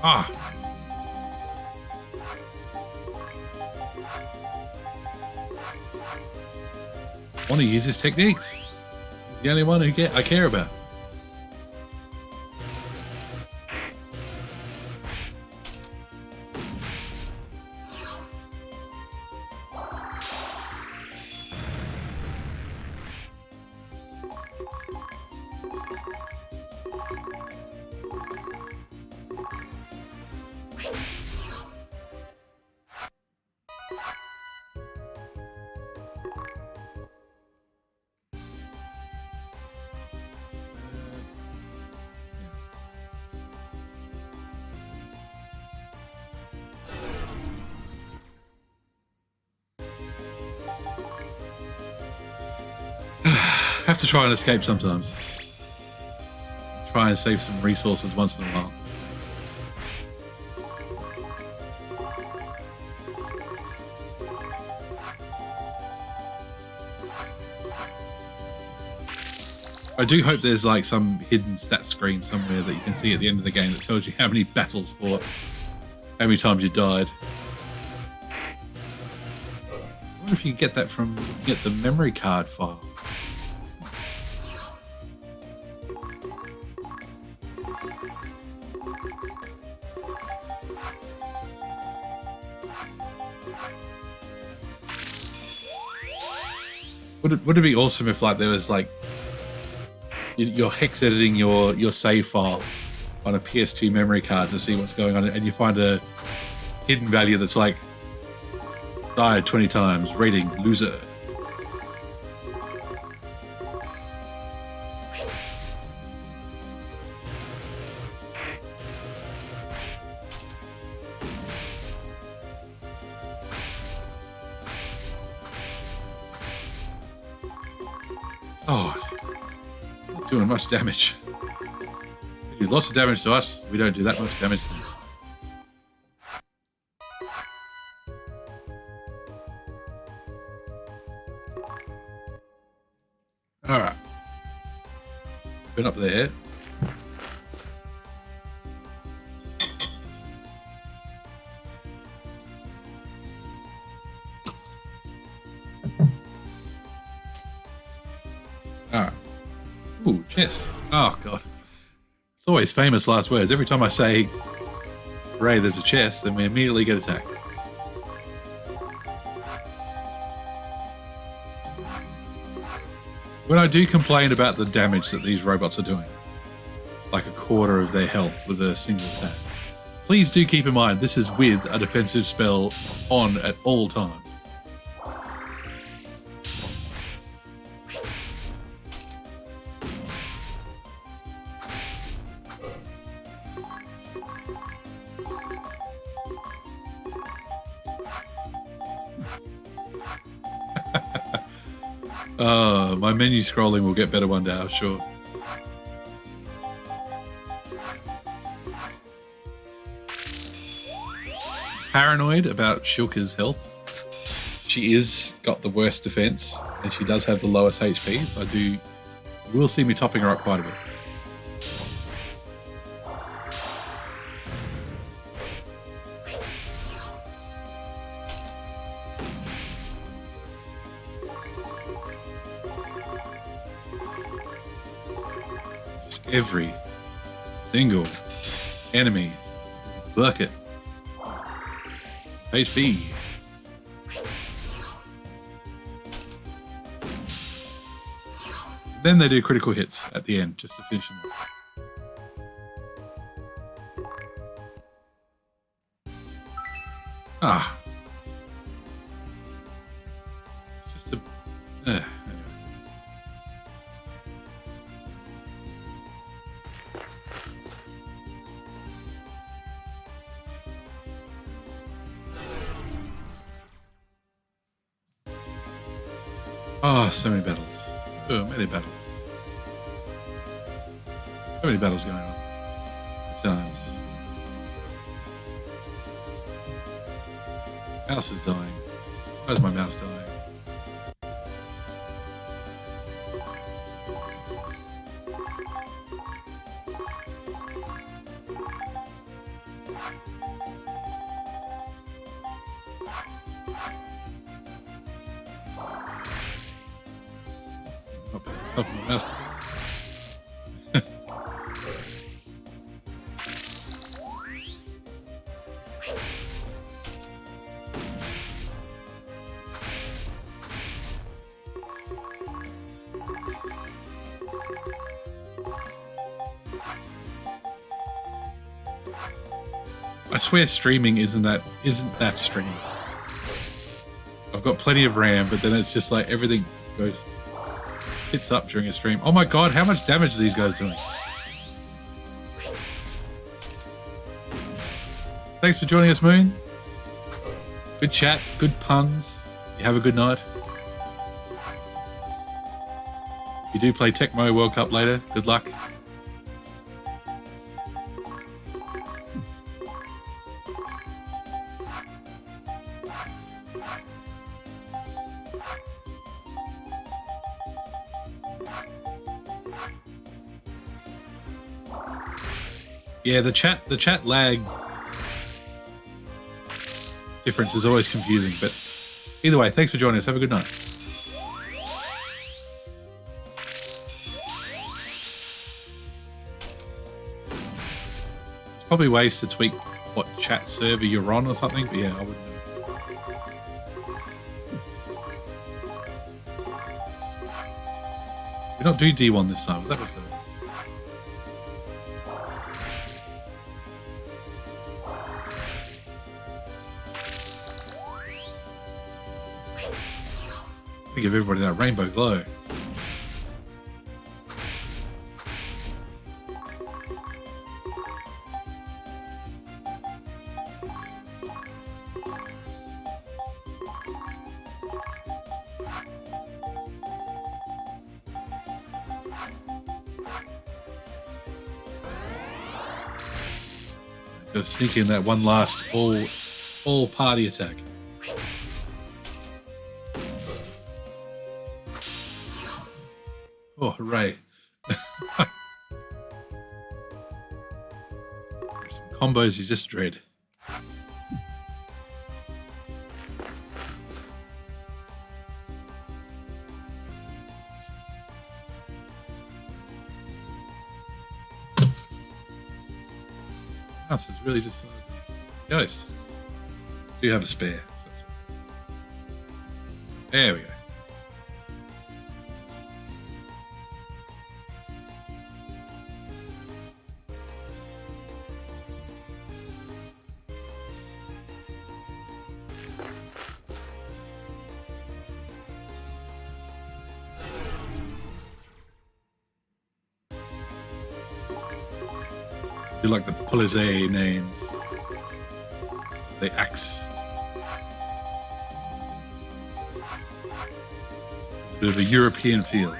Ah! I want to use his techniques. He's the only one I care about. Have to try and escape sometimes. Try and save some resources once in a while. I do hope there's like some hidden stat screen somewhere that you can see at the end of the game that tells you how many battles fought, how many times you died. I wonder if you can get that from the memory card file. Would it be awesome if like there was like you're hex editing your save file on a PS2 memory card to see what's going on, and you find a hidden value that's like died 20 times, rating loser. Oh, not doing much damage. We do lots of damage to us, we don't do that much damage to them. Alright. Been up there. Chest. Oh, God. It's always famous last words. Every time I say, hooray, there's a chest, then we immediately get attacked. When I do complain about the damage that these robots are doing, like a quarter of their health with a single attack, please do keep in mind this is with a defensive spell on at all times. My menu scrolling will get better one day, I'm sure. Paranoid about Shulker's health. She is got the worst defense, and she does have the lowest HP, so you will see me topping her up quite a bit. Every single enemy is a bucket. HP. Then they do critical hits at the end just to finish them off. It's just a... anyway. Oh, so many battles. So many battles. So many battles going on at times. Mouse is dying. Where's my mouse dying? I swear streaming isn't that streams. I've got plenty of RAM, but then it's just like everything hits up during a stream. Oh my god, how much damage are these guys doing? Thanks for joining us, Moon. Good chat, good puns. You have a good night. If you do play Tecmo World Cup later, good luck. Yeah, the chat lag difference is always confusing, but either way, thanks for joining us. Have a good night. There's probably ways to tweak what chat server you're on or something, but yeah, I wouldn't know. We don't do D1 this time, was that what's going on? Give everybody that rainbow glow. So sneak in that one last all party attack. Oh, hooray. There's some combos you just dread. house is really just ghost. Do you have a spare? So there we go. You like the Polizei names. The axe. It's a bit of a European feel.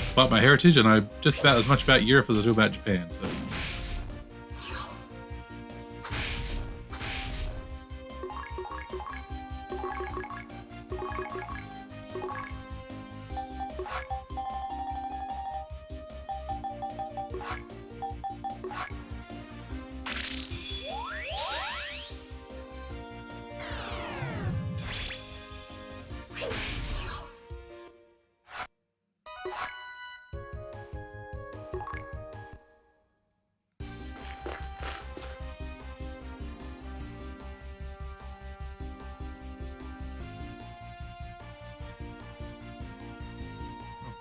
Despite my heritage, I know just about as much about Europe as I do about Japan. So.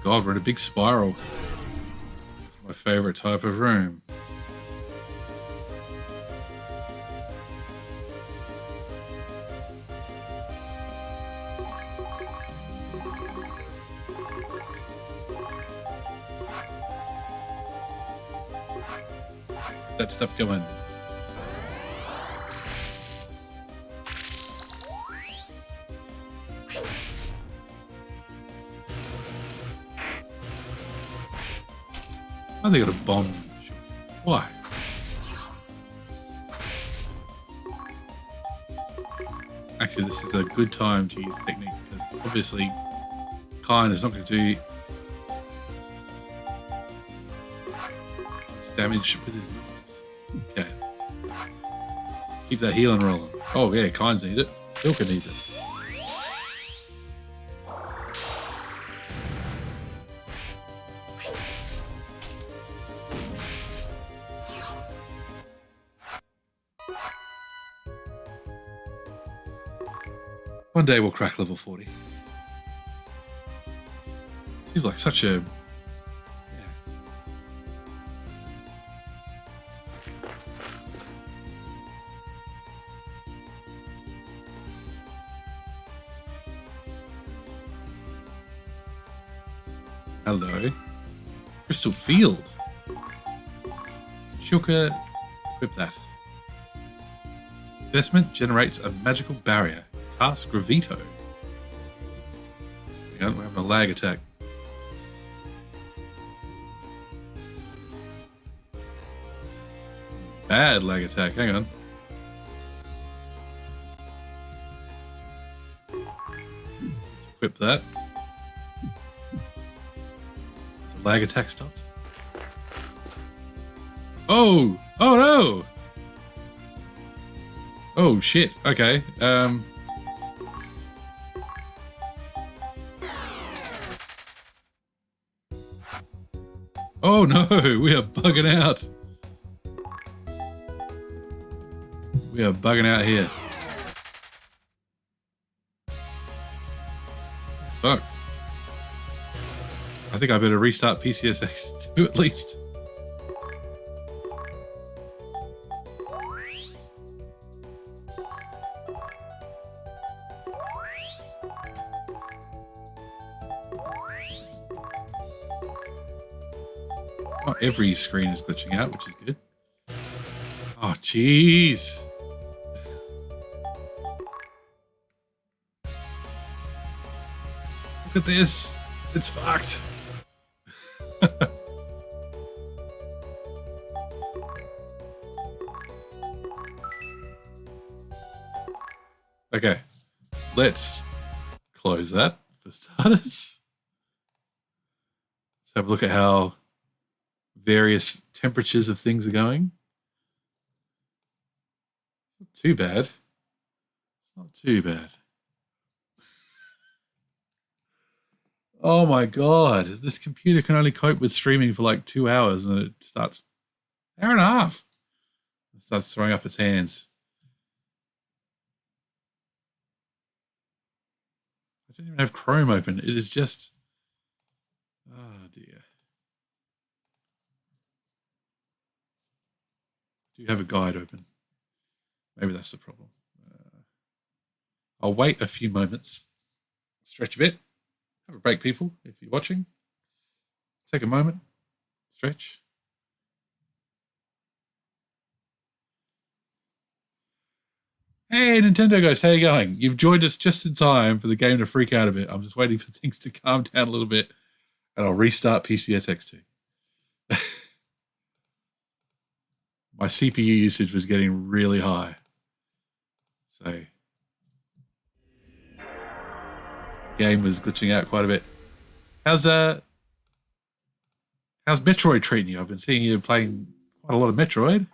God, we're in a big spiral. It's my favorite type of room. That stuff going. I think I got a bomb. Why? Actually, this is a good time to use techniques because obviously Kine is not going to do much damage with his knives. Okay. Let's keep that healing rolling. Oh yeah, Kine's need it. Silka needs it. One day we'll crack level 40. Seems like such a... Yeah. Hello. Crystal Field. Shulker, equip that. Investment generates a magical barrier. Cast Gravito. We're having a lag attack. Bad lag attack. Hang on. Let's equip that. Is the lag attack stopped? Oh! Oh no! Oh shit. Okay. Oh no, we are bugging out. We are bugging out here. Fuck. I think I better restart PCSX2 at least. Not every screen is glitching out, which is good. Oh, jeez. Look at this. It's fucked. Okay. Let's close that for starters. Let's have a look at how various temperatures of things are going. It's not too bad. It's not too bad. Oh my god, this computer can only cope with streaming for like 2 hours, and then it starts hour and a half. It starts throwing up its hands. I don't even have Chrome open. It is just, oh dear. Do you have a guide open? Maybe that's the problem. I'll wait a few moments. Stretch a bit. Have a break, people, if you're watching. Take a moment. Stretch. Hey, Nintendo guys, how you going? You've joined us just in time for the game to freak out a bit. I'm just waiting for things to calm down a little bit, and I'll restart PCSX2. My CPU usage was getting really high. So the game was glitching out quite a bit. How's Metroid treating you? I've been seeing you playing quite a lot of Metroid.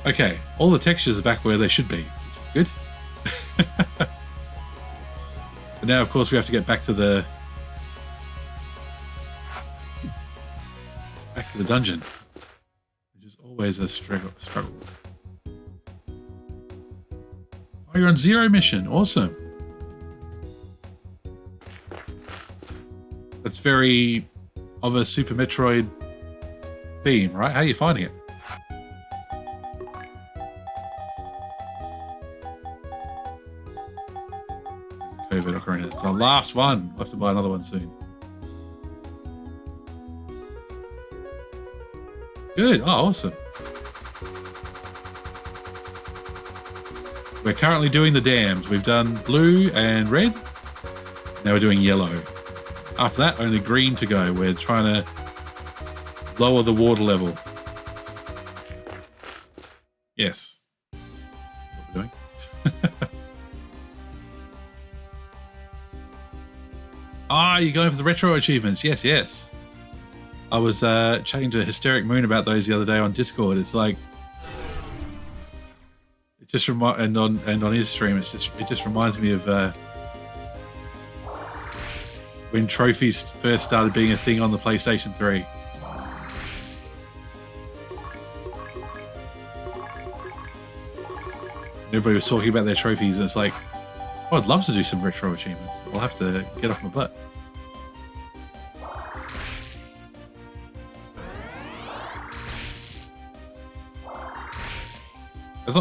Okay, all the textures are back where they should be, which is good. But now, of course, we have to get back to the dungeon, which is always a struggle. Oh, you're on Zero mission. Awesome. That's very of a Super Metroid theme, right? How are you finding it? There's a COVID ocarina. It's our last one. We'll have to buy another one soon. Good. Oh, awesome. We're currently doing the dams. We've done blue and red. Now we're doing yellow. After that, only green to go. We're trying to lower the water level. Yes. That's what we're doing. Ah, you're going for the retro achievements. Yes, yes. I was chatting to Hysteric Moon about those the other day on Discord. It's like, it just and on his stream, it just reminds me of when trophies first started being a thing on the PlayStation 3. Everybody was talking about their trophies, and it's like, oh, I'd love to do some retro achievements. I'll have to get off my butt.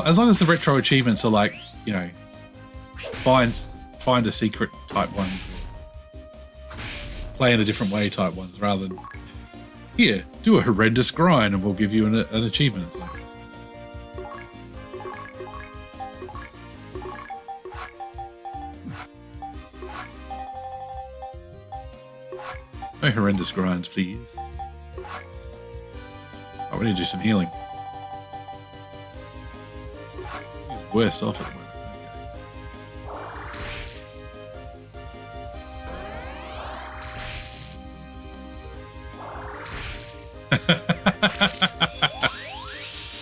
As long as the retro achievements are like, you know, find a secret type one, play in a different way type ones, rather than, here, do a horrendous grind and we'll give you an achievement. It's like, no horrendous grinds, please. Oh, we need to do some healing. He's worst off at the moment.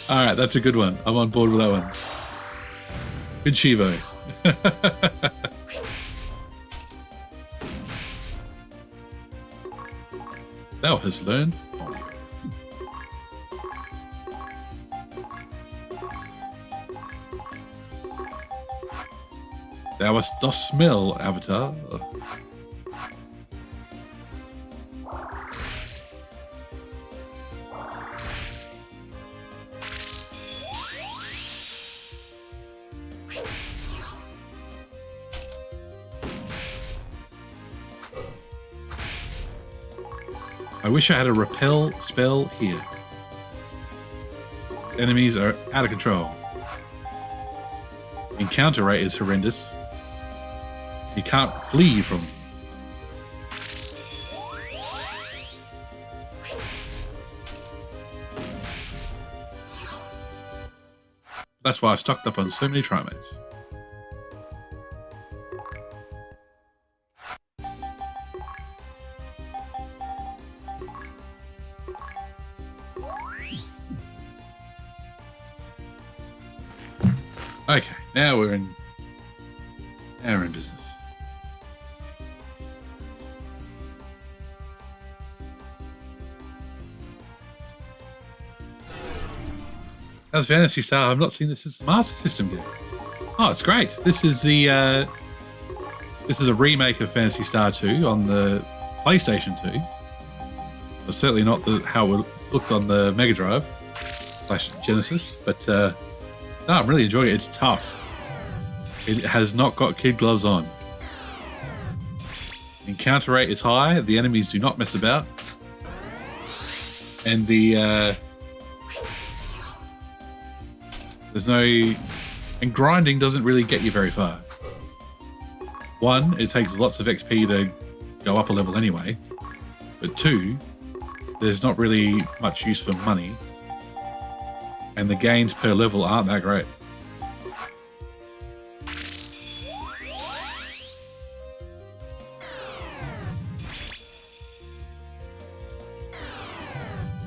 Alright, that's a good one. I'm on board with that one. Good Shivo. Thou hast learned. Thou dost smell, Avatar. I wish I had a repel spell here. Enemies are out of control. Encounter rate is horrendous. You can't flee from them. That's why I stocked up on so many trimates. Okay, now we're in business. How's Phantasy Star? I've not seen this as a Master System game. Oh, it's great. This is a remake of Phantasy Star 2 on the PlayStation 2. So certainly not how it looked on the Mega Drive / Genesis, but no, I'm really enjoying it. It's tough. It has not got kid gloves on. Encounter rate is high. The enemies do not mess about, and grinding doesn't really get you very far. One, it takes lots of XP to go up a level anyway, but two, there's not really much use for money, and the gains per level aren't that great.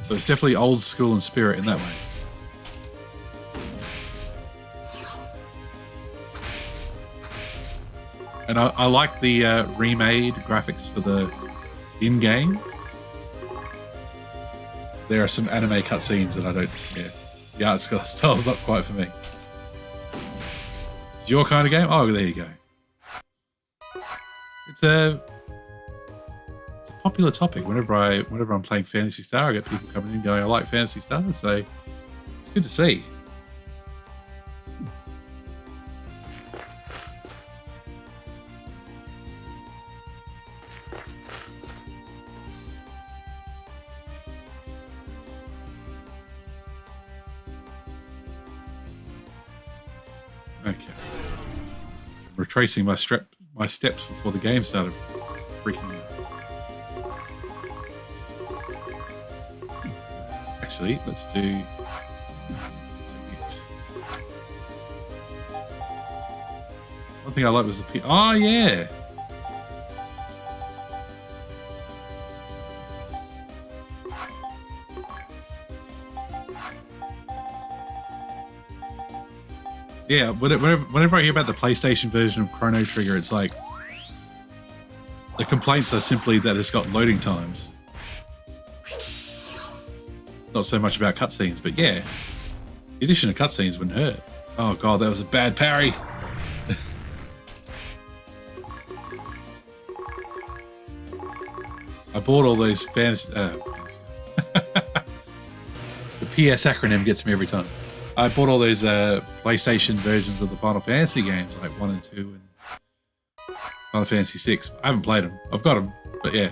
So it's definitely old school in spirit in that way. And I like the remade graphics for the in-game. There are some anime cutscenes that I don't. Yeah, the art style's not quite for me. It's your kind of game. Oh, there you go. It's a popular topic. Whenever I'm playing Phantasy Star, I get people coming in going, "I like Phantasy Star," so it's good to see. Okay. Retracing my steps before the game started freaking out. Actually, let's do techniques. One thing I like was the oh yeah. Yeah, whenever I hear about the PlayStation version of Chrono Trigger, it's like the complaints are simply that it's got loading times. Not so much about cutscenes, but yeah, the addition of cutscenes wouldn't hurt. Oh god, that was a bad parry. I bought all those fantasy. The PS acronym gets me every time. I bought all those PlayStation versions of the Final Fantasy games, like 1 and 2 and Final Fantasy 6. I haven't played them. I've got them, but yeah.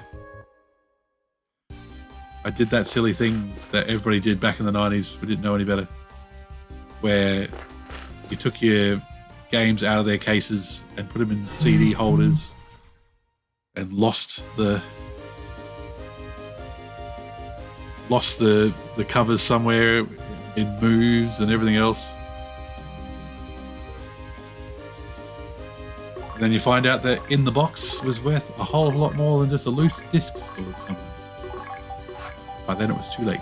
I did that silly thing that everybody did back in the 90s. We didn't know any better. Where you took your games out of their cases and put them in CD holders and lost the covers somewhere in moves and everything else. And then you find out that in the box was worth a whole lot more than just a loose disc stored somewhere. By then it was too late.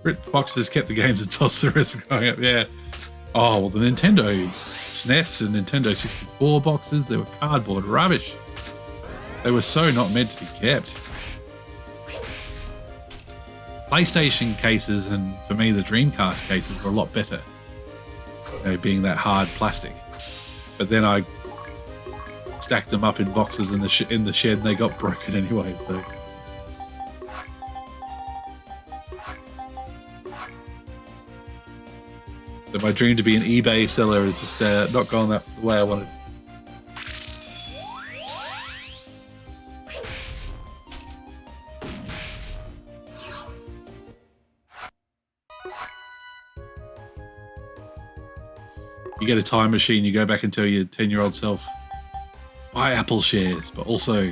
Ripped boxes kept the games and tossed the rest growing up. Yeah. Oh, well, the Nintendo SNES and Nintendo 64 boxes, they were cardboard rubbish. They were so not meant to be kept. PlayStation cases and, for me, the Dreamcast cases were a lot better. You know, being that hard plastic. But then I stacked them up in boxes in the shed and they got broken anyway, so... So my dream to be an eBay seller is just not going the way I wanted. You get a time machine, you go back and tell your 10-year-old self, buy Apple shares, but also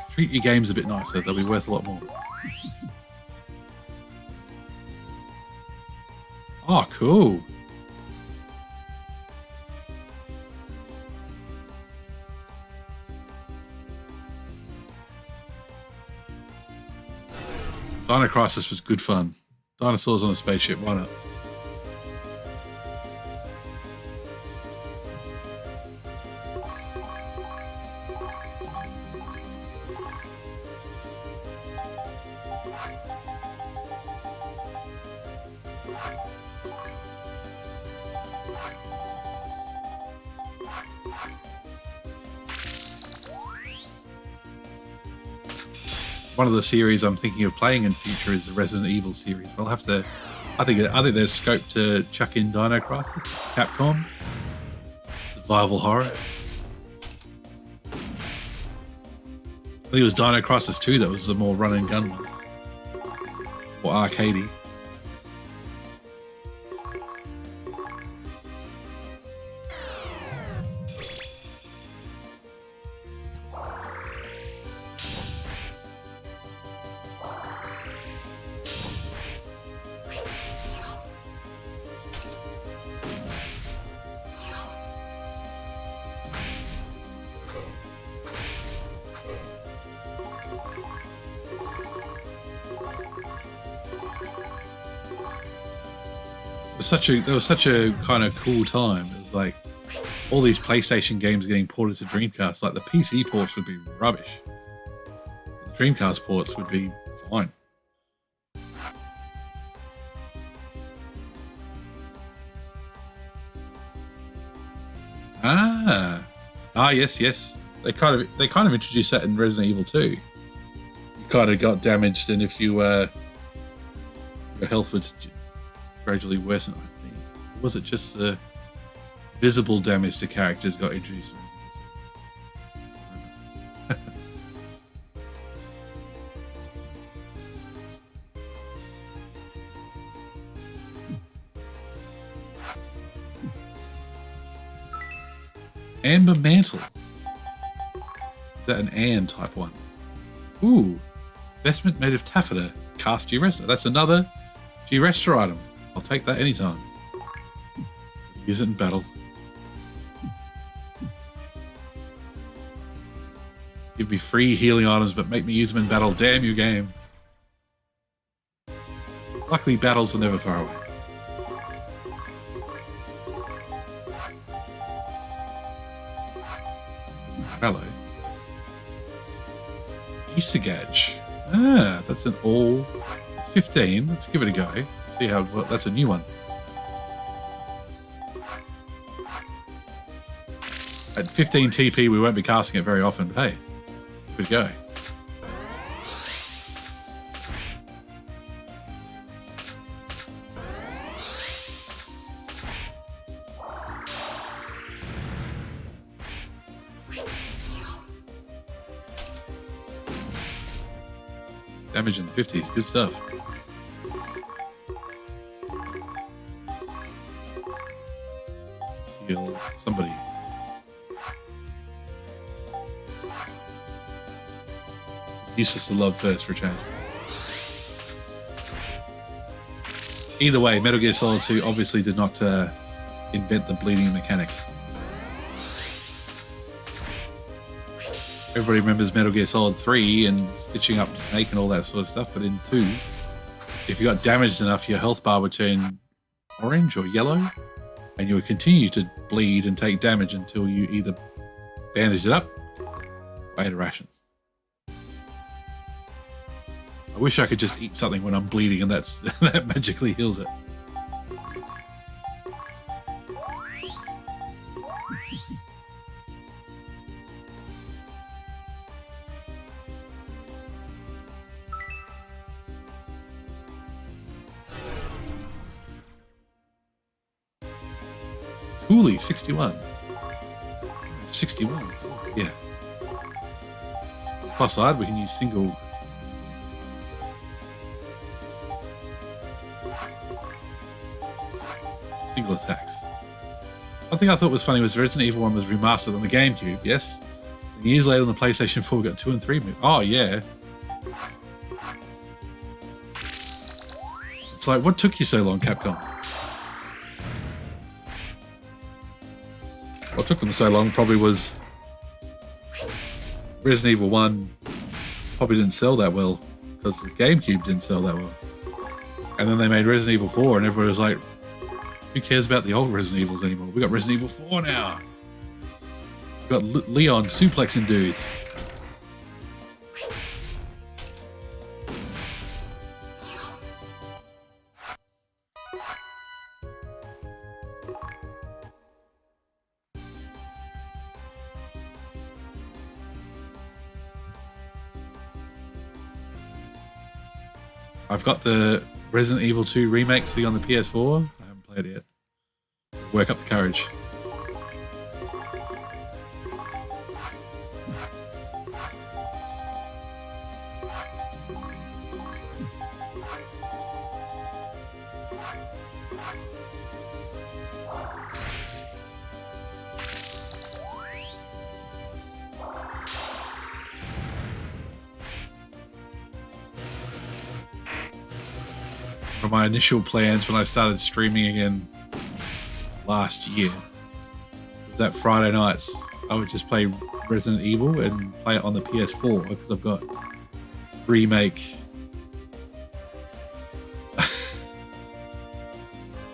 treat your games a bit nicer. They'll be worth a lot more. Oh, cool. Dino Crisis was good fun. Dinosaurs on a spaceship, why not? One of the series I'm thinking of playing in future is the Resident Evil series. But I'll have to. I think there's scope to chuck in Dino Crisis, Capcom, survival horror. I think it was Dino Crisis 2 that was the more run and gun one, or arcadey. That was such a kind of cool time. It was like all these PlayStation games getting ported to Dreamcast. Like the PC ports would be rubbish. The Dreamcast ports would be fine. Yes. They kind of introduced that in Resident Evil 2. You kind of got damaged, and if you your health would gradually worsen, I think. Or was it just the visible damage to characters got introduced? Amber Mantle. Is that an Anne type one? Ooh. Vestment made of taffeta. Cast G-Rester. That's another G-Rester item. I'll take that anytime. Use it in battle. Give me free healing items, but make me use them in battle. Damn you, game. Luckily, battles are never far away. Hello. Easter Gadge. Ah, that's an all. It's 15. Let's give it a go. See how. Well, that's a new one. At 15 TP, we won't be casting it very often, but hey, good go. Damage in the 50s, good stuff. Let's heal somebody. Useless to love first for a change. Either way, Metal Gear Solid 2 obviously did not invent the bleeding mechanic. Everybody remembers Metal Gear Solid 3 and stitching up Snake and all that sort of stuff, but in 2, if you got damaged enough, your health bar would turn orange or yellow, and you would continue to bleed and take damage until you either bandaged it up or ate a ration. I wish I could just eat something when I'm bleeding and that magically heals it. Cooley, 61. 61, yeah. Plus side, we can use single. Single attacks. thing I thought was funny was Resident Evil 1 was remastered on the GameCube, yes? And years later on the PlayStation 4, we got 2 and 3. Oh, yeah. It's like, what took you so long, Capcom? What took them so long probably was Resident Evil 1 probably didn't sell that well because the GameCube didn't sell that well. And then they made Resident Evil 4 and everybody was like, who cares about the old Resident Evils anymore? We got Resident Evil 4 now. We got Leon suplexing dudes. I've got the Resident Evil 2 remake sitting on the PS4. I haven't played it yet. Work up the courage. One of my initial plans when I started streaming again last year was that Friday nights I would just play Resident Evil and play it on the PS4 because I've got remake.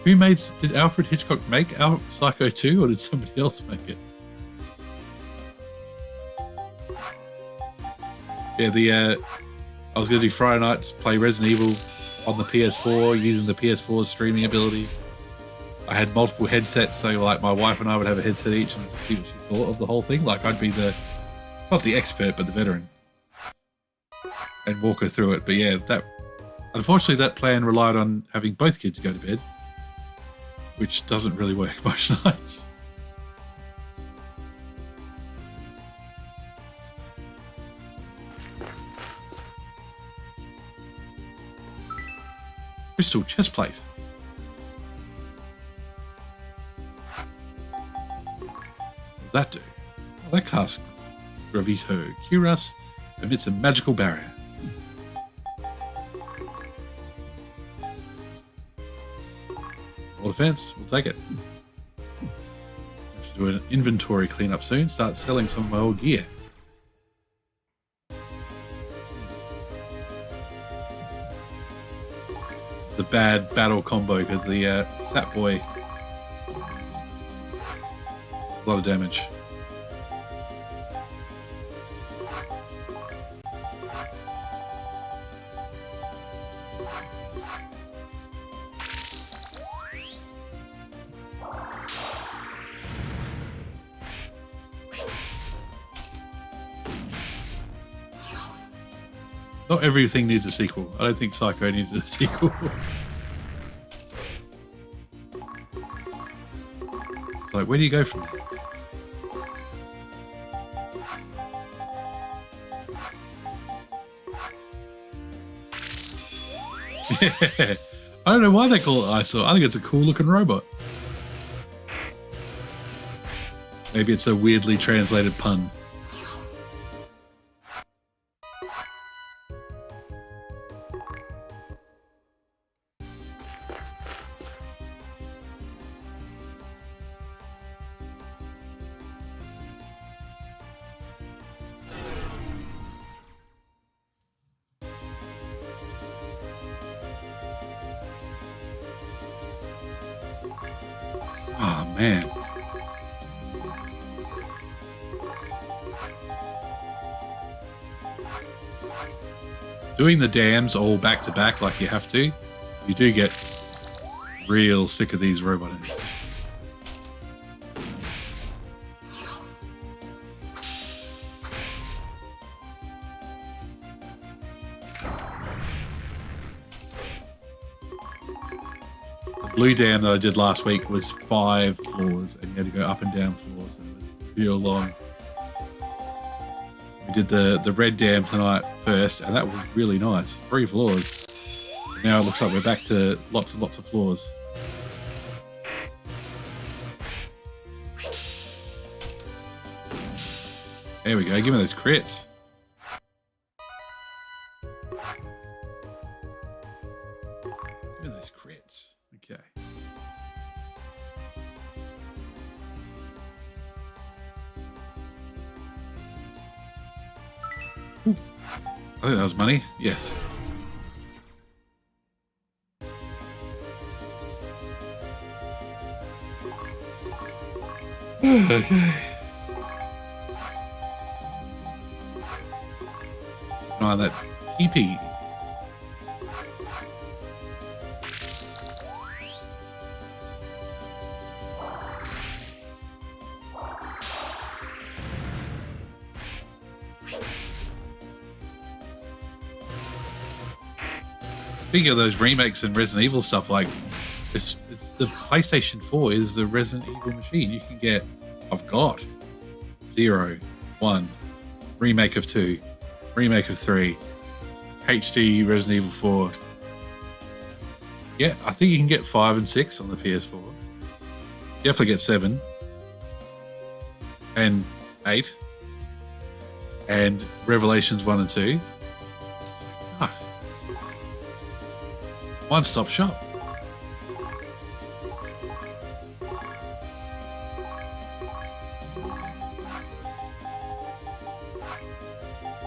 Did Alfred Hitchcock make Psycho 2 or did somebody else make it? Yeah, I was going to do Friday nights, play Resident Evil on the PS4 using the PS4's streaming ability. I had multiple headsets, so like my wife and I would have a headset each and see what she thought of the whole thing. Like I'd be not the expert, but the veteran, and walk her through it. But yeah, unfortunately that plan relied on having both kids go to bed, which doesn't really work most nights. Crystal chest plate. What does that do? Well, that casts Gravito. Cuirass emits a magical barrier. More defense, we'll take it. Have to do an inventory cleanup soon. Start selling some of my old gear. The bad battle combo because the Sap Boy does a lot of damage. Not everything needs a sequel. I don't think Psycho needed a sequel. It's like, where do you go from there? Yeah. I don't know why they call it Eyesore. I think it's a cool looking robot. Maybe it's a weirdly translated pun. Oh, man. Doing the dams all back to back like you have to, you do get real sick of these robot enemies. Blue dam that I did last week was 5 floors, and you had to go up and down floors, and it was real long. We did the red dam tonight first, and that was really nice. 3 floors. And now it looks like we're back to lots and lots of floors. There we go. Give me those crits. Give me those crits. Okay. Ooh. I think that was money. Yes. Okay. On that TP. Speaking of those remakes and Resident Evil stuff, like it's the PlayStation 4 is the Resident Evil machine. You can get, I've got 0, 1, remake of 2, remake of 3, HD Resident Evil 4. Yeah, I think you can get 5 and 6 on the PS4. Definitely get 7 and 8 and Revelations 1 and 2. One-stop shop.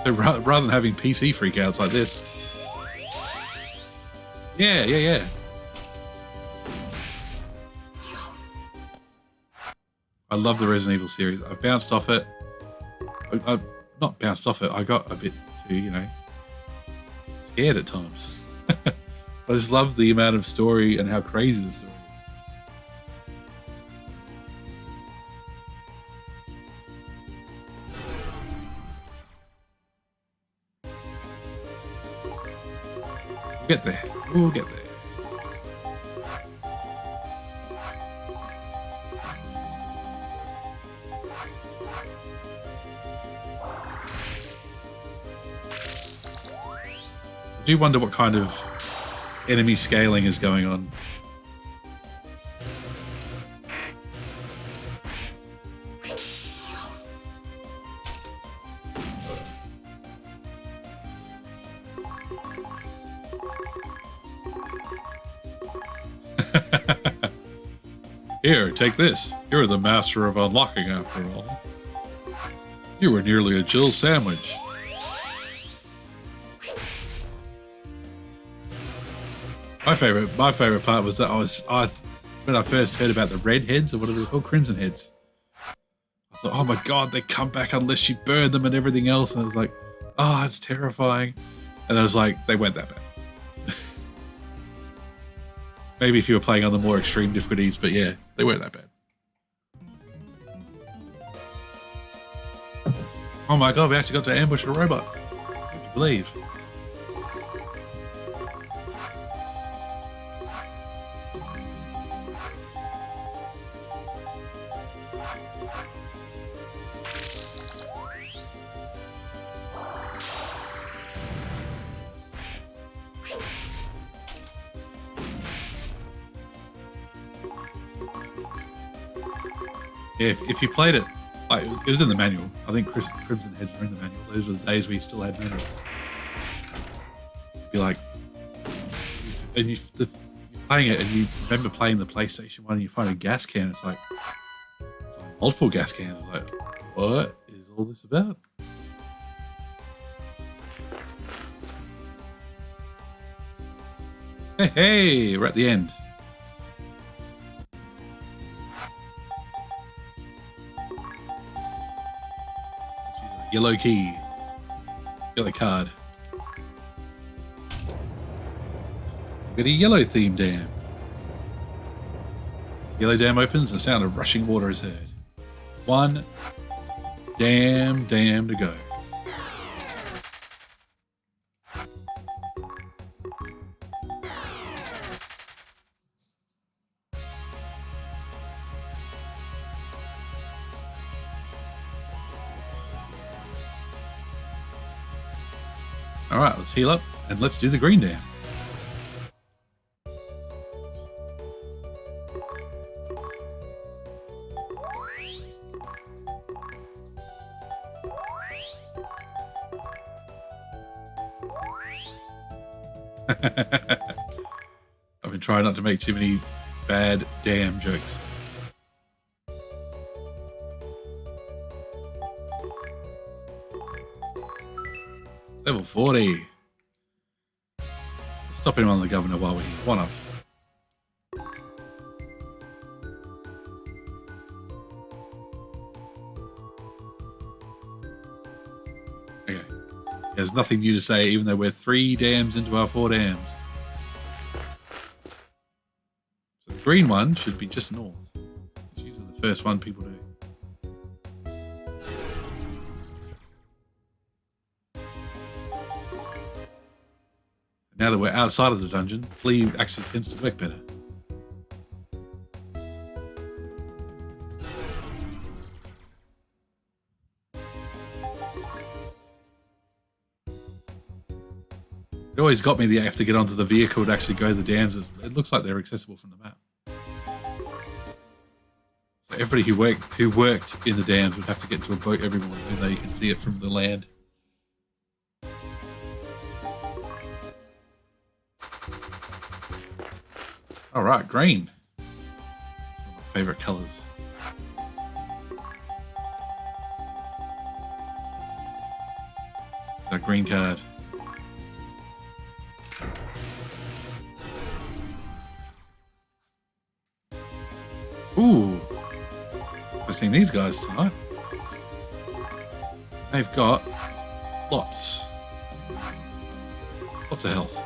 So rather than having PC freakouts like this. Yeah. I love the Resident Evil series. I've bounced off it. I've not bounced off it. I got a bit too, scared at times. I just love the amount of story and how crazy the story is. We'll get there. We'll get there. I do wonder what kind of enemy scaling is going on. Here, take this. You're the master of unlocking after all. You were nearly a Jill sandwich. My favorite part was that when I first heard about the red heads, or what are they called, crimson heads. I thought, oh my god, they come back unless you burn them and everything else. And I was like, oh, it's terrifying. And I was like, they weren't that bad. Maybe if you were playing on the more extreme difficulties, but yeah, they weren't that bad. Oh my god, we actually got to ambush a robot. Would you believe? Yeah, if you played it, like it was in the manual. I think Crimson Heads were in the manual. Those were the days we still had manuals. Be like, and you're playing it, and you remember playing the PlayStation 1, and you find a gas can. It's like multiple gas cans. It's like, what is all this about? Hey, we're at the end. Yellow key. Yellow card. Got a yellow theme dam. As the yellow dam opens, the sound of rushing water is heard. One dam to go. All right, let's heal up and let's do the green dam. I've been trying not to make too many bad damn jokes. Level 40. Stop him on the governor while we're here. Why not? Okay. There's nothing new to say, even though we're 3 dams into our 4 dams. So the green one should be just north. It's usually the first one people do. Now that we're outside of the dungeon, Flea actually tends to work better. It always got me that you have to get onto the vehicle to actually go to the dams. It looks like they're accessible from the map. So everybody who worked in the dams would have to get into a boat every morning, even though you can see it from the land. All right, green. One of my favorite colors. It's our green card. Ooh, I've seen these guys tonight. They've got lots of health.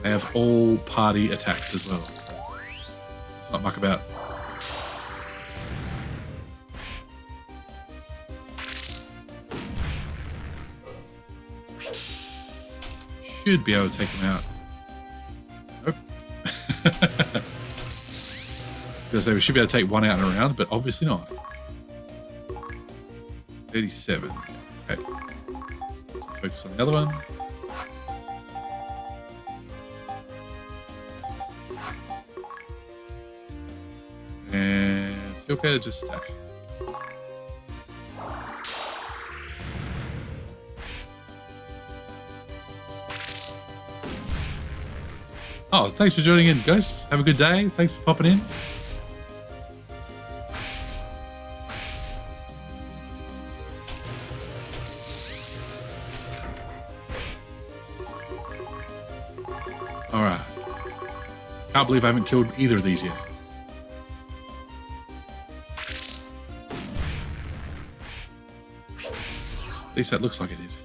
They have all party attacks as well. Let's not muck about. Should be able to take them out. Nope. So we should be able to take one out in a round, but obviously not. 37. Okay. So focus on the other one. And it's okay to just attack. Oh, thanks for joining in, Ghosts. Have a good day. Thanks for popping in. Alright. Can't believe I haven't killed either of these yet. At least that looks like it is.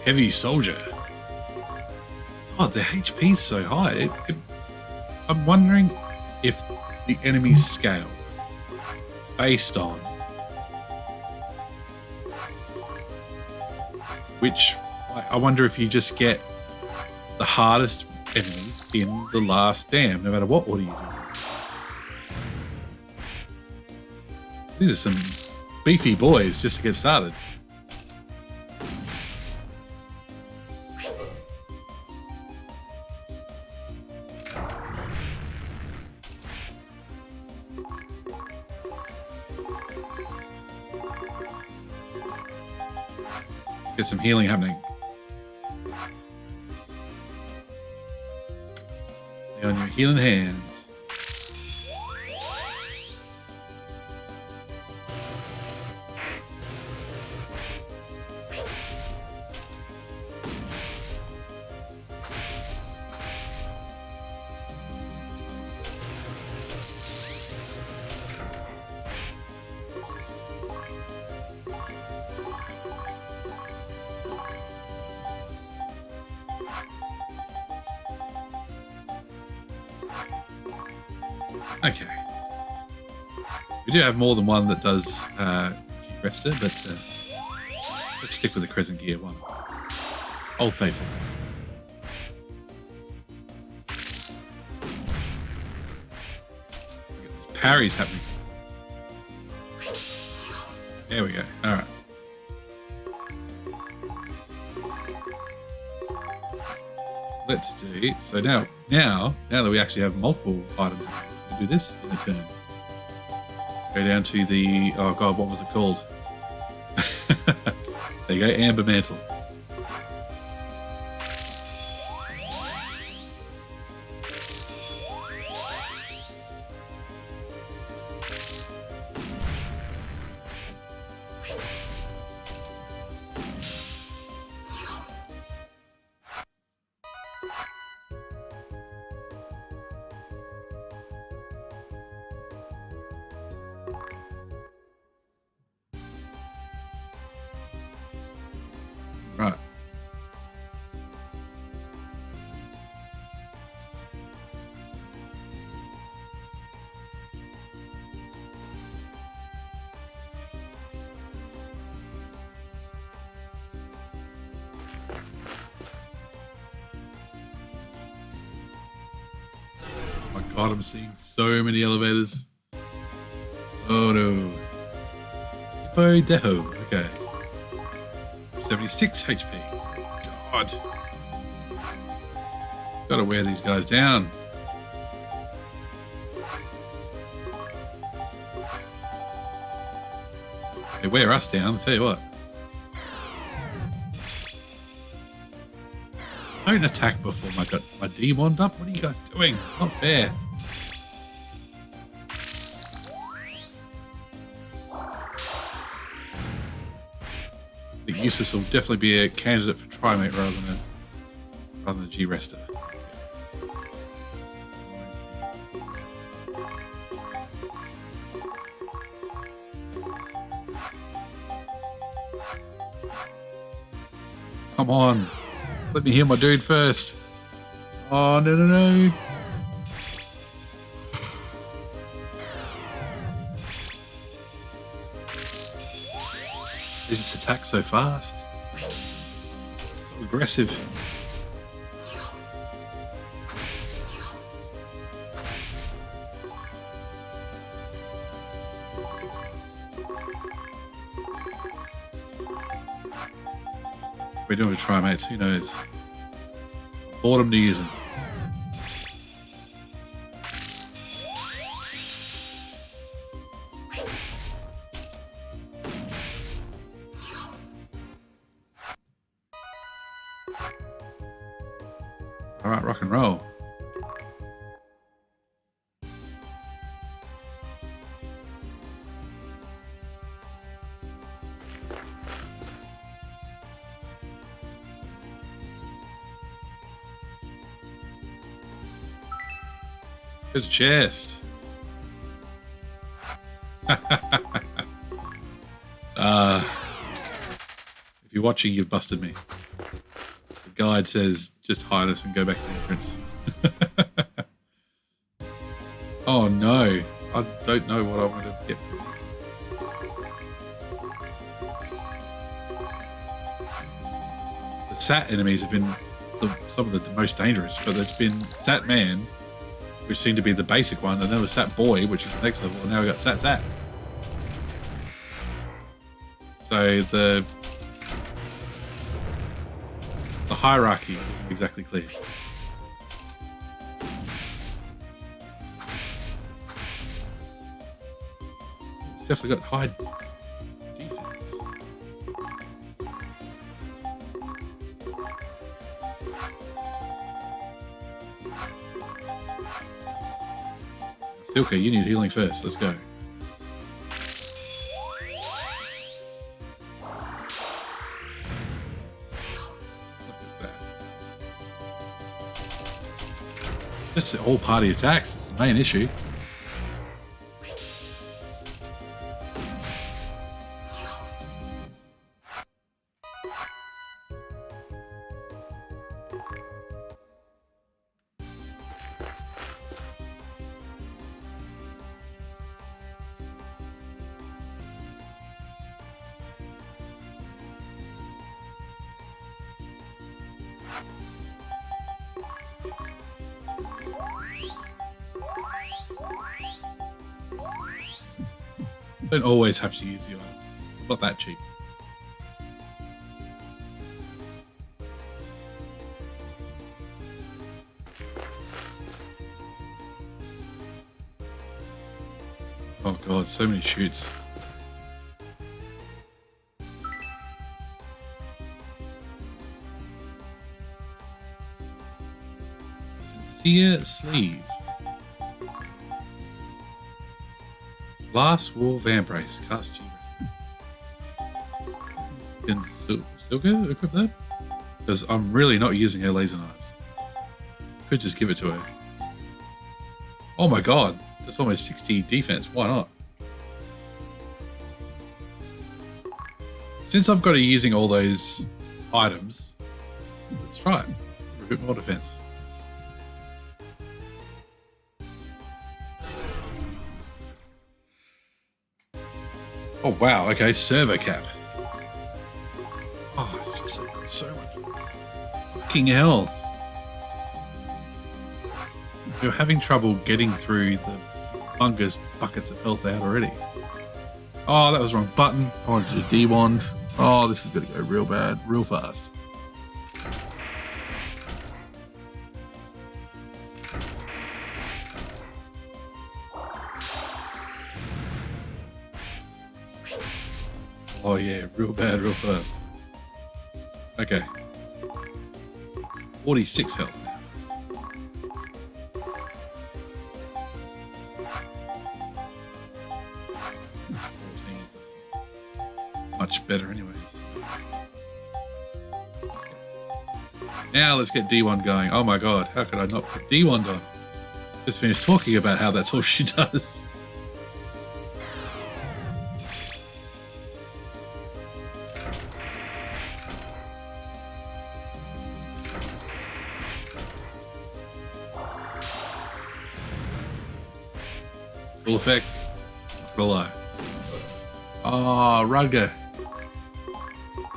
Heavy soldier. Oh, the HP is so high. I'm wondering if the enemies scale based on which. I wonder if you just get the hardest enemies in the last dam, no matter what order you do. These are some beefy boys just to get started. Get some healing happening. Lay on your healing hands. Okay. We do have more than one that does G-Rester, but let's stick with the Crescent Gear one. Old Faithful. Parries happening. There we go. All right. Let's do so now. Now that we actually have multiple items, we do this in a turn. Go down to the god, what was it called? There you go, Amber Mantle. Right. Oh my god, I'm seeing so many elevators. Oh no. Hippo Deho. Okay. 76 HP. God. Gotta wear these guys down. They wear us down, I'll tell you what. Don't attack before I got my D1'd up. What are you guys doing? Not fair. I think Eustace will definitely be a candidate for Trimate rather than a G-Rester. Come on. Let me heal my dude first. Oh, no. They just attack so fast. So aggressive. We're doing a try, mates. Who knows? Boredom to use them. All right, rock and roll. There's a chest. If you're watching, you've busted me. The guide says just hide us and go back to the entrance. Oh no, I don't know what I want to get from it. The Sat enemies have been some of the most dangerous, but it's been Sat Man, which seemed to be the basic one, and then the Sat Boy, which is the next level, and now we've got Sat. So the hierarchy isn't exactly clear. It's definitely got high defense. Silka, you need healing first. Let's go. That's all party attacks. It's the main issue. Don't always have to use the items. Not that cheap. Oh god, so many shoots. Sincere sleeve. Glass Wall Vambrace. Cast G. Can Silka equip that? Because I'm really not using her laser knives. Could just give it to her. Oh my god, that's almost 60 defense. Why not? Since I've got her using all those items, let's try it. A bit more defense. Oh wow, okay, servo cap. Oh, it's just so much fucking health. You're having trouble getting through the fungus buckets of health they had already. Oh, that was the wrong button. I wanted to do D-wand. Oh, this is going to go real bad, real fast. Oh yeah, real bad, real fast. Okay. 46 health now. Much better anyways. Now let's get D1 going. Oh my god, how could I not put D1 on? Just finished talking about how that's all she does. Cool effect. Not gonna lie. Oh, Rudger.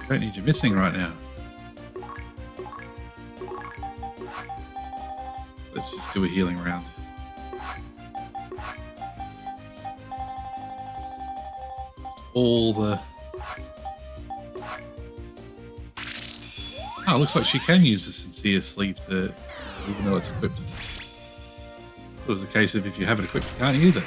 Don't need you missing right now. Let's just do a healing round. Just all the... Oh, it looks like she can use the Sincere Sleeve to, even though it's equipped. It was a case of if you have it equipped, you can't use it.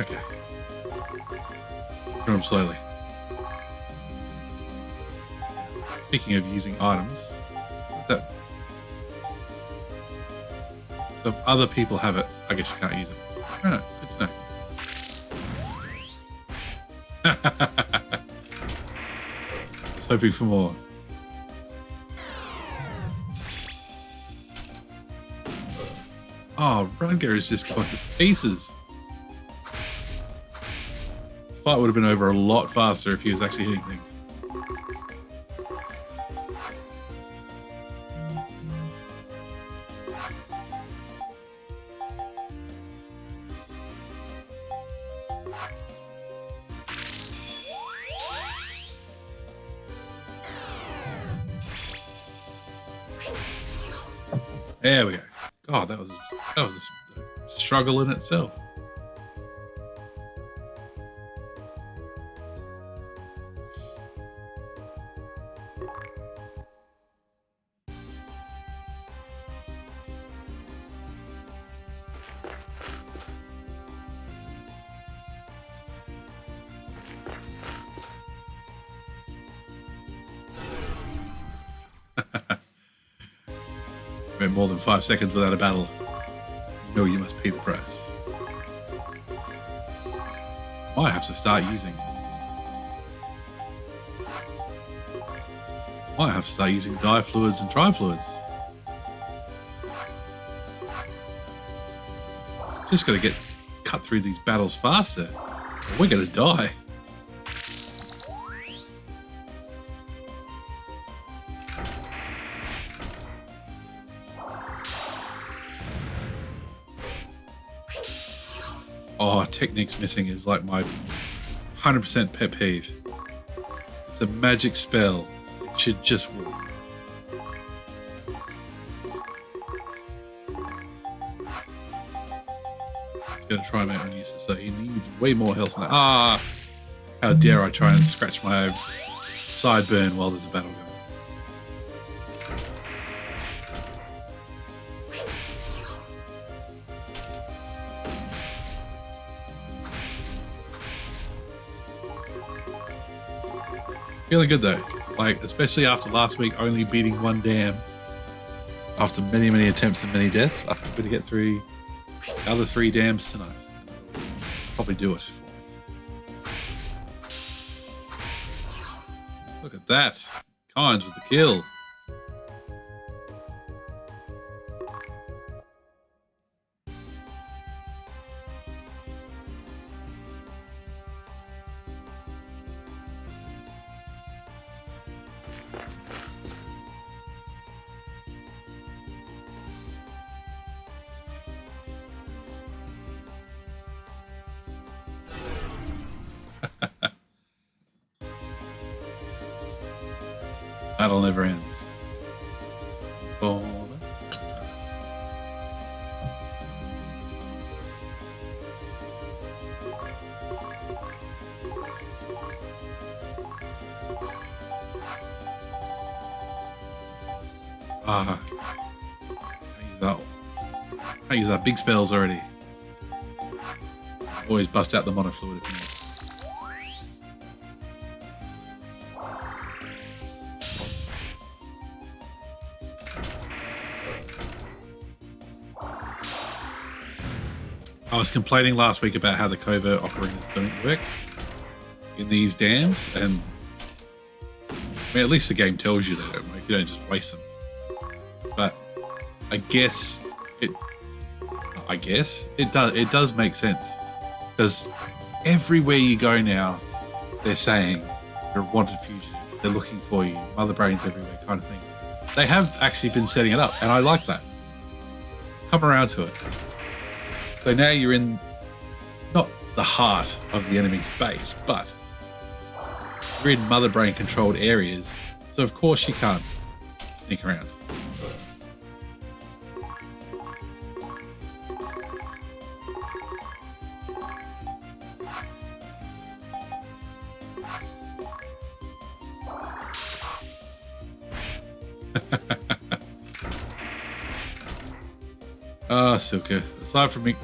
Okay. Throw them slowly. Speaking of using items, what's that? So if other people have it, I guess you can't use it. Oh, good to know. I was hoping for more. Oh, Rudger is just going to pieces. This fight would have been over a lot faster if he was actually hitting things. There we go. God, that was a struggle in itself. Went more than 5 seconds without a battle. No, you must pay the price. Might have to start using. Might have to start using difluids and trifluids. Just got to get cut through these battles faster. We're going to die. Oh, techniques missing is like my 100% pet peeve. It's a magic spell. It should just work. He's going to try him out on useless, so he needs way more health than that. Ah! How dare I try and scratch my sideburn while there's a battle going. Feeling good though, like especially after last week only beating one dam after many attempts and many deaths. I think I'm going to get through the other 3 dams tonight. Probably do it for me. Look at that, Kynes with the kill. Battle never ends. I use our big spells already. Always bust out the monofluid if you need. I was complaining last week about how the covert ocarinas don't work in these dams, and I mean, at least the game tells you they don't work. You don't just waste them. But I guess it does make sense, because everywhere you go now, they're saying you're a wanted fugitive. They're looking for you. Mother brains everywhere, kind of thing. They have actually been setting it up, and I like that. Come around to it. So now you're in not the heart of the enemy's base, but you're in Mother Brain controlled areas, so of course you can't sneak around. Ah, Silka. Aside from me...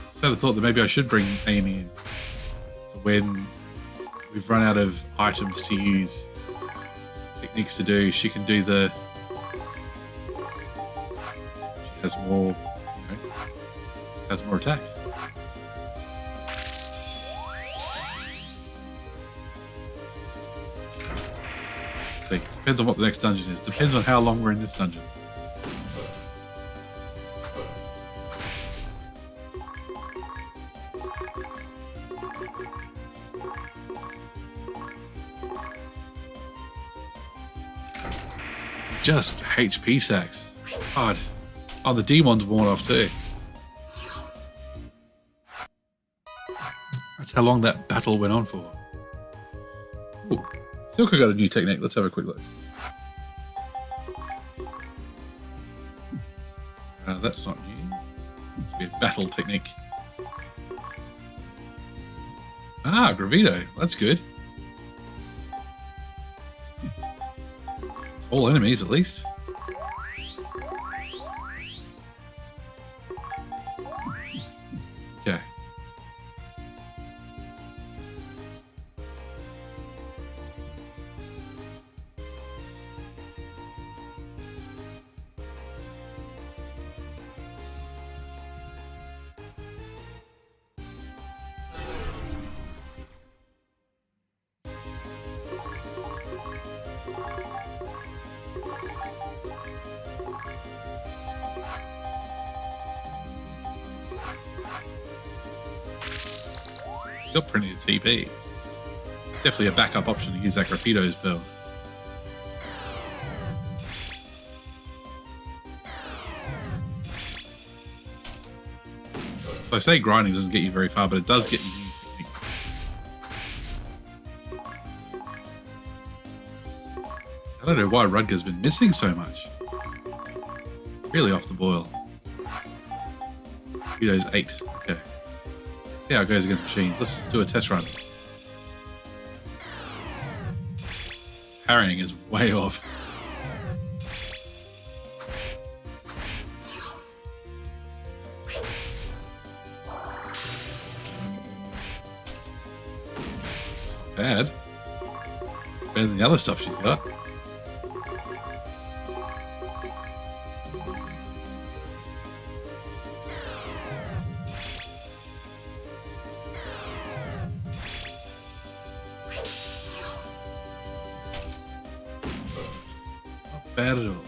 Just had a thought that maybe I should bring Amy in for when we've run out of items to use, techniques to do. She can do the... She has more... has more attack. See, depends on what the next dungeon is. Depends on how long we're in this dungeon. Just HP sacks. God. Oh, the demon's worn off too. That's how long that battle went on for. Ooh. Silka got a new technique. Let's have a quick look. That's not new. It must be a battle technique. Ah, Gravito. That's good. It's all enemies, at least. Okay. Got plenty of TP. Definitely a backup option to use that Graffito's build. I say grinding doesn't get you very far, but it does get you new techniques. I don't know why Rudger's been missing so much. Really off the boil. Vito's 8. Okay. See how it goes against machines. Let's just do a test run. Parrying is way off. It's not bad. It's better than the other stuff she's got. Bad at all.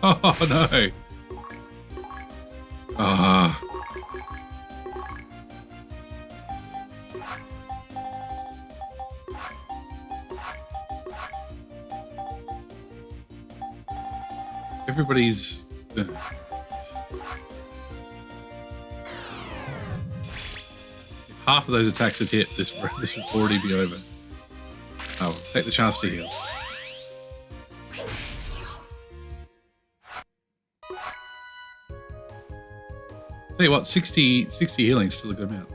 Oh no. Everybody's. If half of those attacks had hit, this would already be over. Oh, take the chance to heal. Tell you what, 60 healing is still a good amount.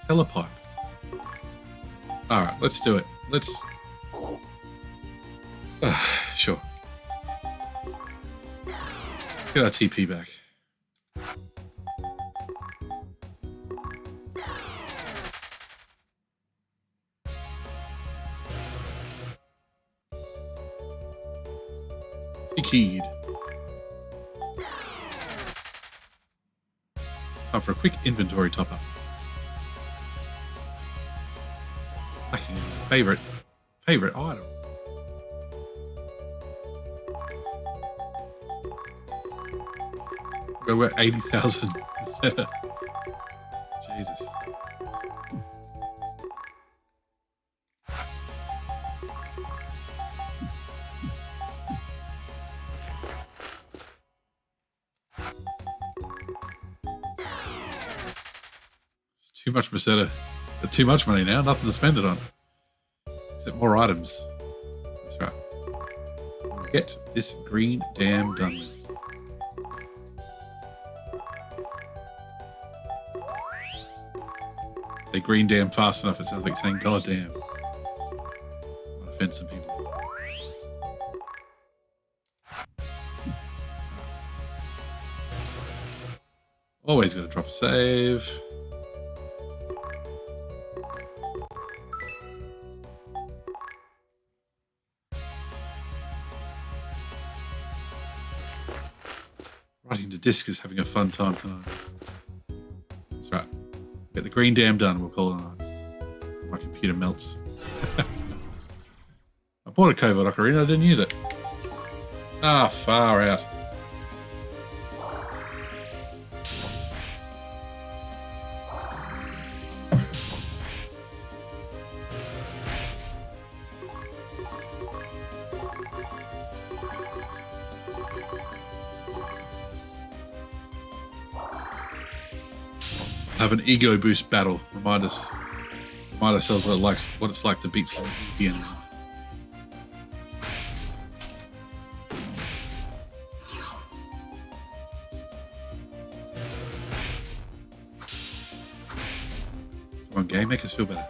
Telepipe. Alright, let's do it. Let's... sure. Let's get our TP back. Keyed. Time for a quick inventory top up. Favorite item. We're 80,000. Jesus. Too much Meseta. Too much money now, nothing to spend it on. Except more items. That's right. Get this green dam done with. Say green dam fast enough, it sounds like saying god damn. Might offend some people. Always gotta drop a save. Writing to Disc is having a fun time tonight. That's right. Get the green dam done, we'll call it a night. My computer melts. I bought a Covert Ocarina, I didn't use it. Ah, far out. Have an ego boost battle. Remind ourselves what it's like to beat some easy enemies. Come on, game, make us feel better.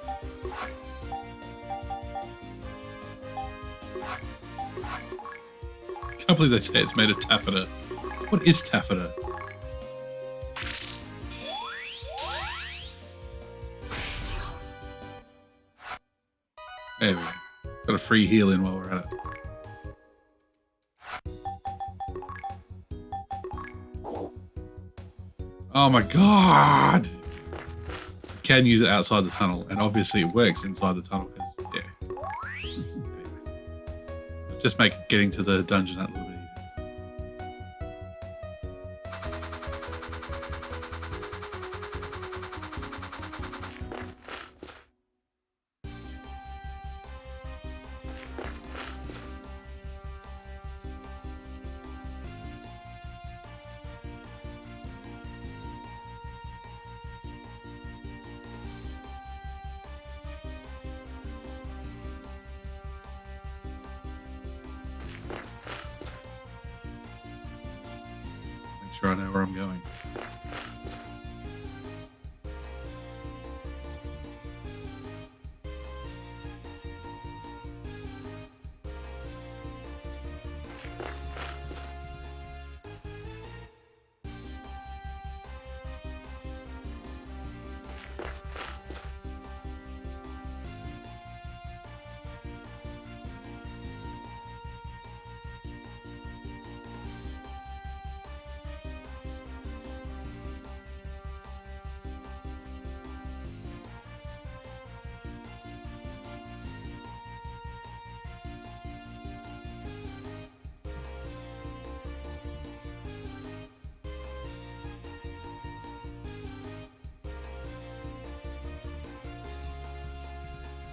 Can't believe they say it's made of taffeta. What is taffeta? There we go. Got a free heal in while we're at it. Oh my god! You can use it outside the tunnel, and obviously it works inside the tunnel, because, yeah. Anyway. Just make getting to the dungeon that little bit easier. sure I know where I'm going.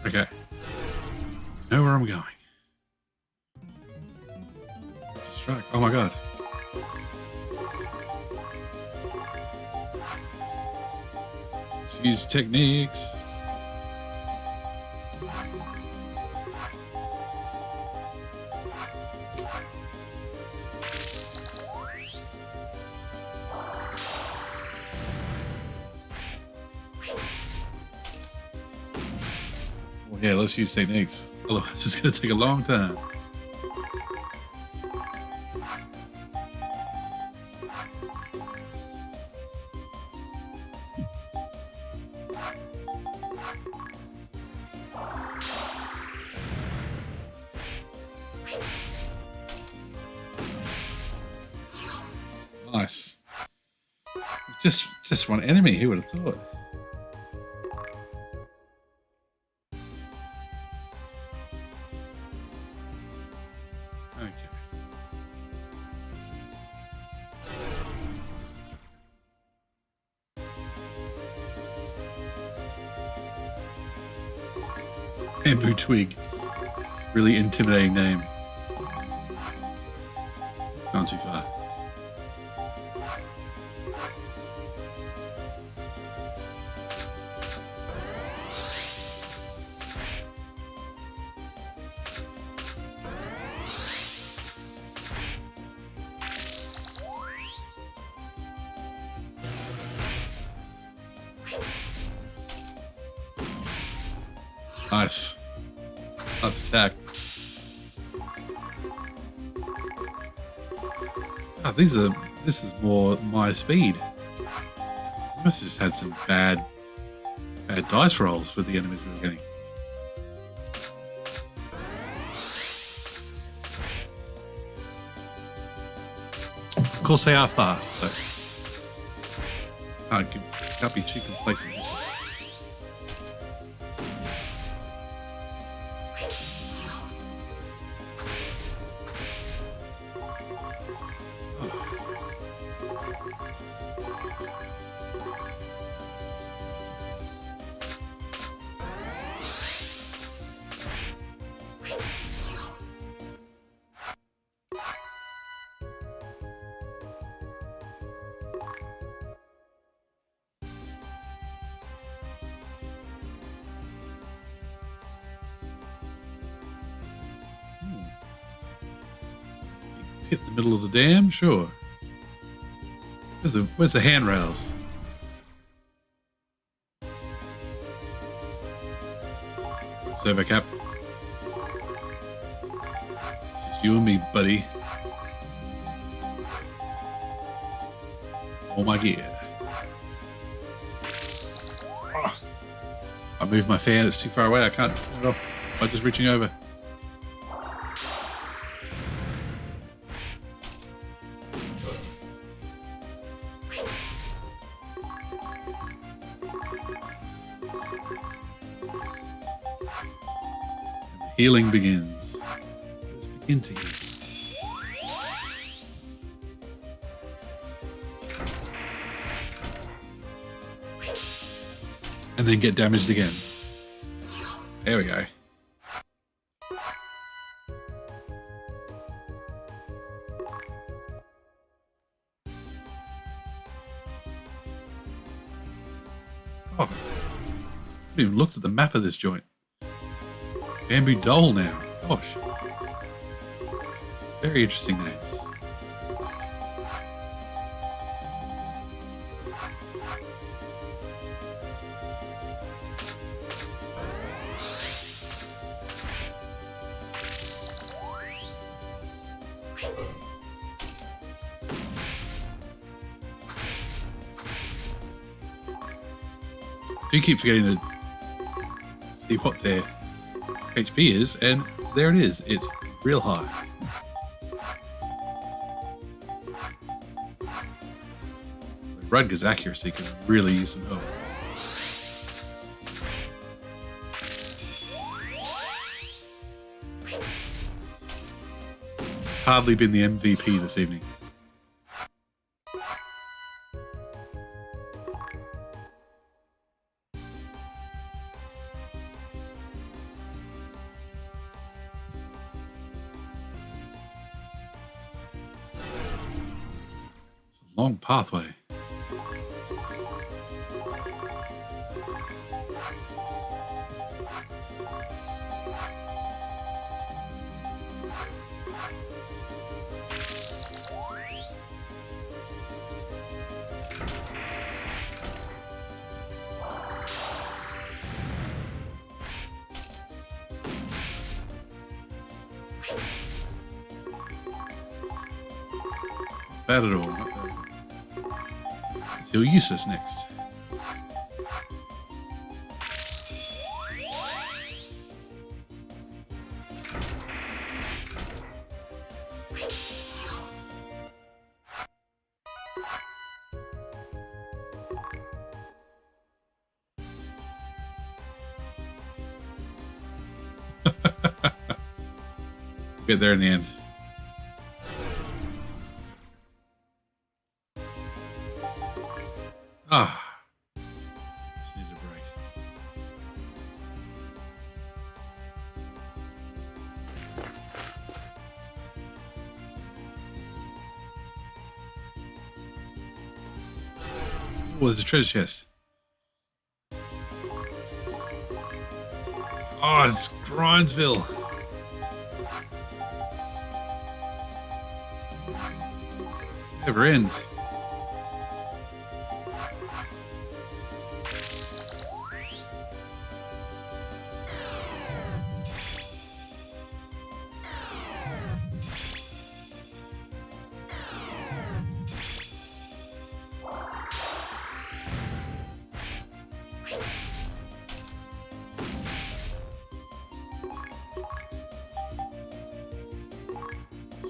Okay. I know where I'm going. Strike. Oh my god. Let's use techniques. Well, yeah, let's use techniques. Otherwise, it's going to take a long time. Nice. Just one enemy. Who would have thought? Okay. Bamboo twig. Really intimidating name. Gone too far. Nice. Nice attack. Oh, this is more my speed. I must have just had some bad dice rolls with the enemies we were getting. Of course they are fast, so can't be too complacent. Hit the middle of the dam, sure. Where's the handrails? Servo cap. It's just you and me, buddy. All my gear. Oh. I moved my fan, it's too far away, I can't turn it off by just reaching over. Healing begins. Let's begin to heal. And then get damaged again. There we go. Oh, I haven't even looked at the map of this joint. Bamboo Dole now. Gosh. Very interesting names. Do keep forgetting to see what their HP is, and there it is. It's real high. Rudger's accuracy could really use some help. He's hardly been the MVP this evening. It's a long pathway. Bad at all. Not bad. Let's see what use this next. Get there in the end. Ah, just need a break. Oh, there's a treasure chest. Oh, it's Grindsville. Never ends.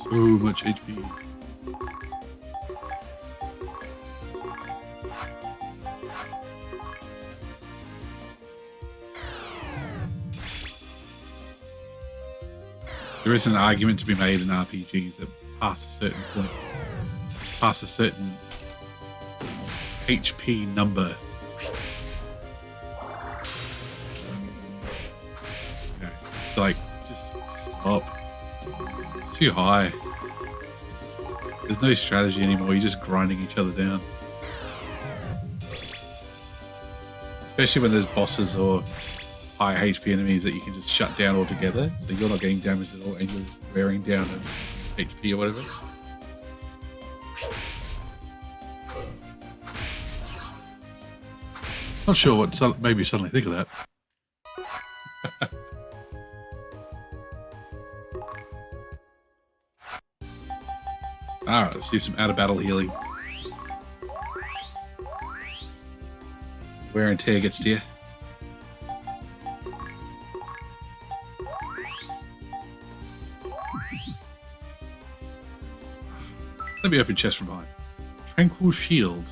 So much HP. There is an argument to be made in RPGs that past a certain point, past a certain HP number, it's like, just stop. It's too high. There's no strategy anymore. You're just grinding each other down. Especially when there's bosses or high HP enemies that you can just shut down altogether, so you're not getting damaged at all and you're just wearing down HP or whatever. Not sure what made me suddenly think of that. Alright, let's do some out of battle healing. Wear and tear gets to you. Let me open chest from behind. Tranquil shield.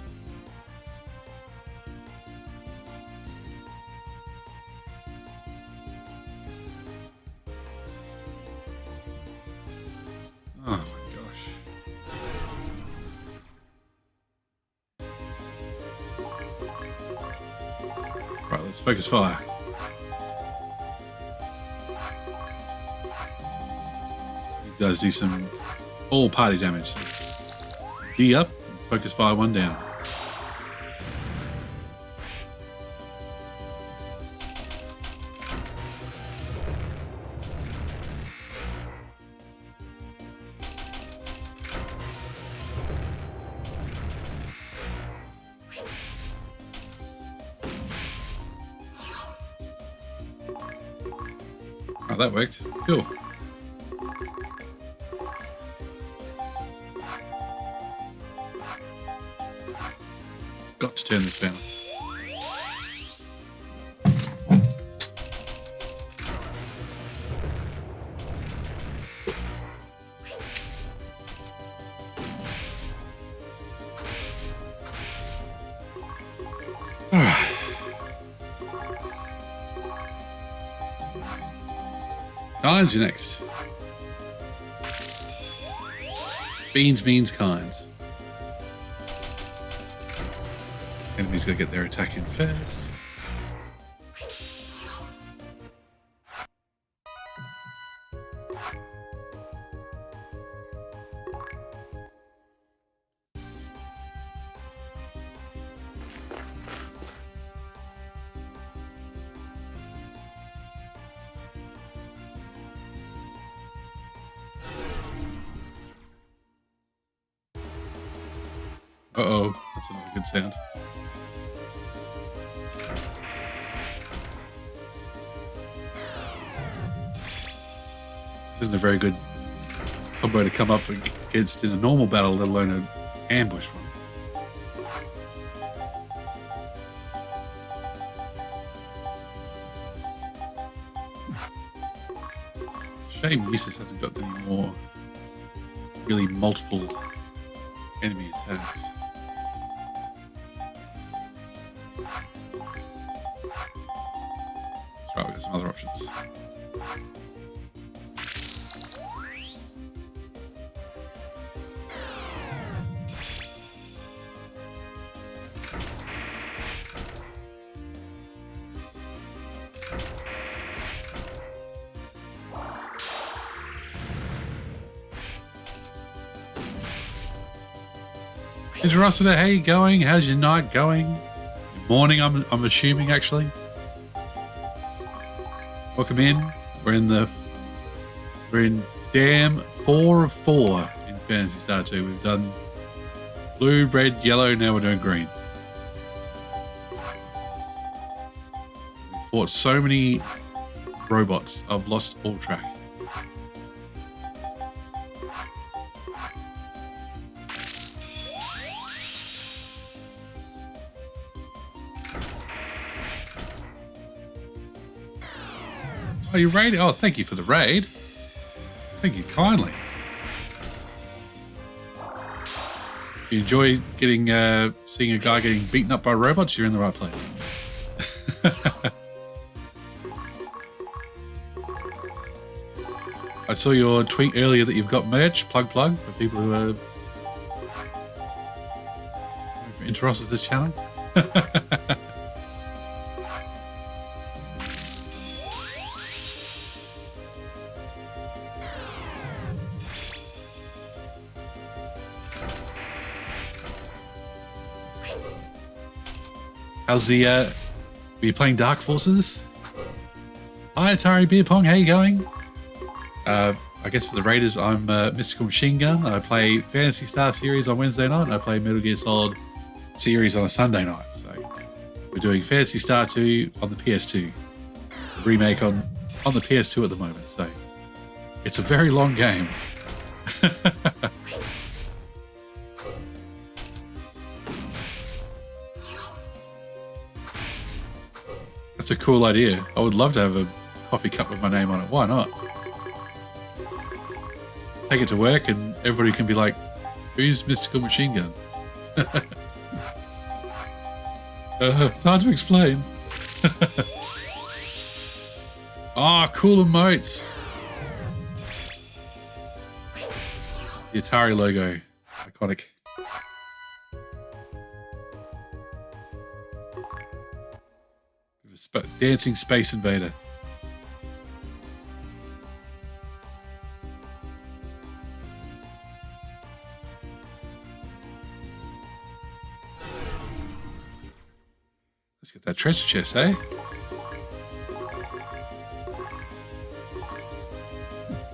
Oh my gosh. Right, let's focus fire. These guys do some all party damage. D up, focus fire one down. Oh, that worked. Cool. Got to turn this down. Alright. Kinds, you next. Beans means kinds. Enemies gotta get their attack in first. Uh-oh, that's another good sound. This isn't a very good combo to come up against in a normal battle, let alone an ambushed one. It's a shame Usus hasn't got any more really multiple enemy attacks. That's right, we've got some other options. Interrosita, how you going? How's your night going? Morning, I'm assuming, actually. Welcome in. We're in damn 4 of 4 in Phantasy Star 2. We've done blue, red, yellow, now we're doing green. We fought so many robots, I've lost all track. Oh, you raided? Oh, thank you for the raid. Thank you kindly. If you enjoy getting seeing a guy getting beaten up by robots, you're in the right place. I saw your tweet earlier that you've got merch. Plug for people who are interested in this channel. How's the, were you playing Dark Forces? Hi, Atari Beer Pong, how you going? I guess for the Raiders, I'm Mystical Machine Gun. I play Phantasy Star Series on Wednesday night, and I play Metal Gear Solid Series on a Sunday night. So we're doing Phantasy Star 2 on the PS2. The remake on the PS2 at the moment, so it's a very long game. That's a cool idea. I would love to have a coffee cup with my name on it. Why not? Take it to work and everybody can be like, who's Mystical Machine Gun? It's hard to explain. Ah, cool emotes. The Atari logo. Iconic. Dancing Space Invader. Let's get that treasure chest, eh?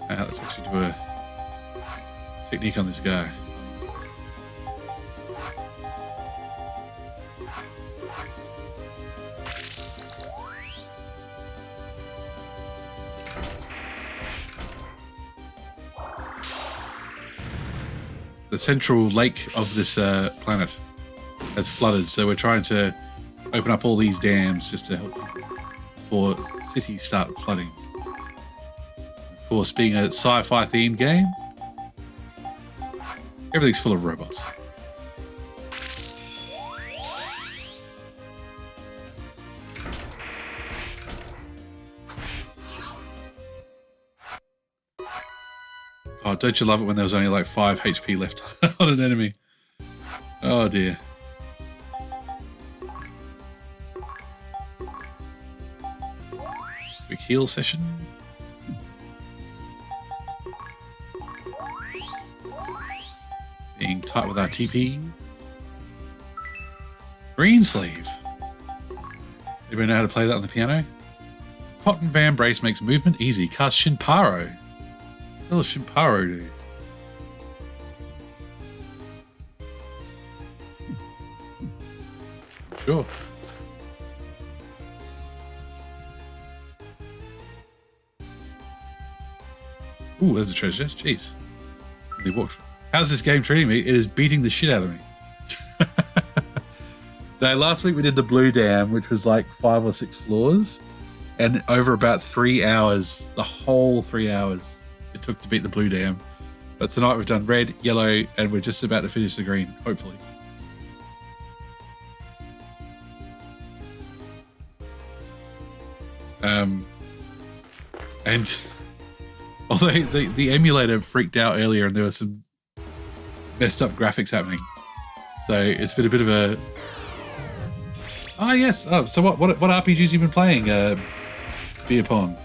Let's actually do a technique on this guy. the central lake of this planet has flooded, so we're trying to open up all these dams just to help before cities start flooding. Of course, being a sci-fi themed game, everything's full of robots. Oh, don't you love it when there was only like 5 HP left on an enemy? Oh dear. Quick heal session. Being tight with our TP. Green sleeve. Anybody know how to play that on the piano? Cotton Van Brace makes movement easy. Cast Shinparo. What does Shinparo do? Sure. Ooh, there's a treasure chest. Jeez. They walked. How's this game treating me? It is beating the shit out of me. Now, last week we did the Blue Dam, which was like 5 or 6 floors, and over about 3 hours, the whole 3 hours it took to beat the Blue Dam. But tonight we've done red, yellow, and we're just about to finish the green, hopefully. And although the emulator freaked out earlier and there was some messed up graphics happening, so it's been a bit of a... Oh yes. Oh, so what RPGs have you been playing? Beer pong.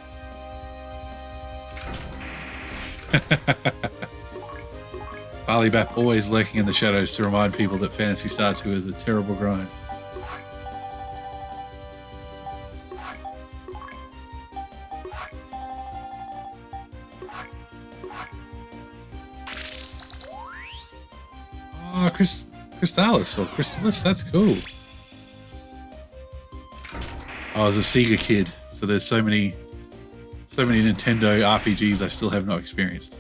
Harley Bap always lurking in the shadows to remind people that Phantasy Star 2 is a terrible grind. Oh, Crystallis or Crystallis, that's cool. I was a Sega kid, so there's so many Nintendo RPGs I still have not experienced.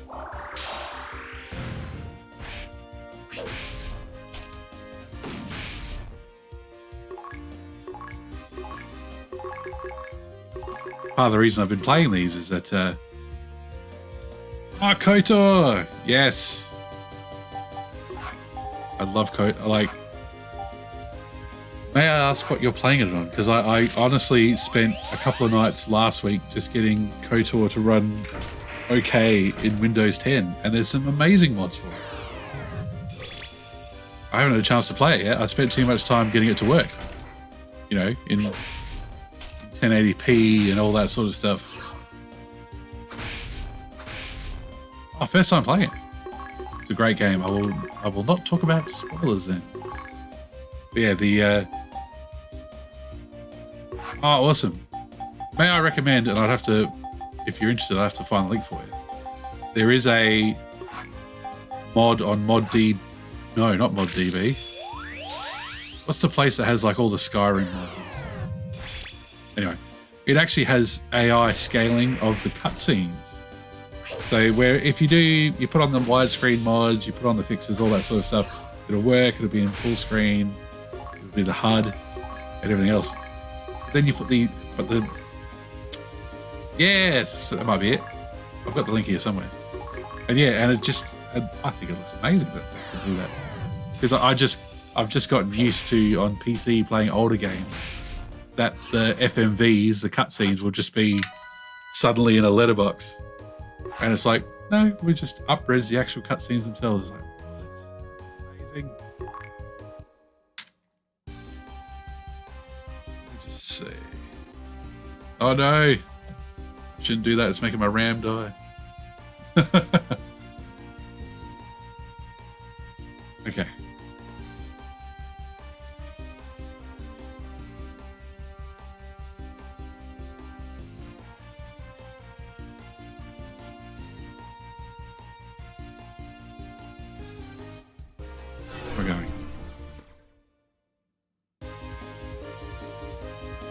Part of the reason I've been playing these is that KOTOR! Yes! I love KOTOR. Like, may I ask what you're playing it on? Because I honestly spent a couple of nights last week just getting KOTOR to run okay in Windows 10, and there's some amazing mods for it. I haven't had a chance to play it yet. I spent too much time getting it to work, you know, in 1080p and all that sort of stuff. Oh, first time playing it. It's a great game. I will not talk about spoilers then. But yeah, the oh, awesome. May I recommend, and I'd have to, if you're interested, I'd have to find the link for you. There is a mod on ModD, no, not ModDB. What's the place that has like all the Skyrim mods and stuff? Anyway, it actually has AI scaling of the cutscenes. So where if you put on the widescreen mods, you put on the fixes, all that sort of stuff, it'll work, it'll be in full screen, it'll be the HUD and everything else. Then you put the yes, that might be it. I've got the link here somewhere. And yeah, and I think it looks amazing that they can do that. Because I've just gotten used to on PC playing older games that the FMVs, the cutscenes, will just be suddenly in a letterbox. And it's like, no, we just up-res the actual cutscenes themselves. It's like, what? It's amazing. Let me just see. Oh no! Shouldn't do that, it's making my RAM die. Okay. We're going.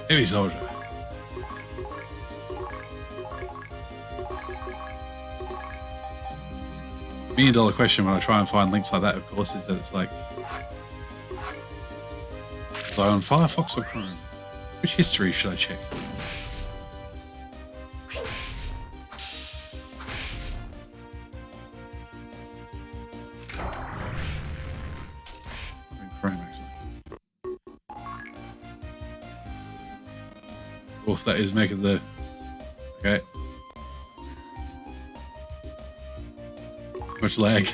Heavy soldier. $1 million question when I try and find links like that, of course, is that it's like, so on Firefox or Chrome, which history should I check? Chrome, actually. Oof, that is making the... Okay. Too much lag.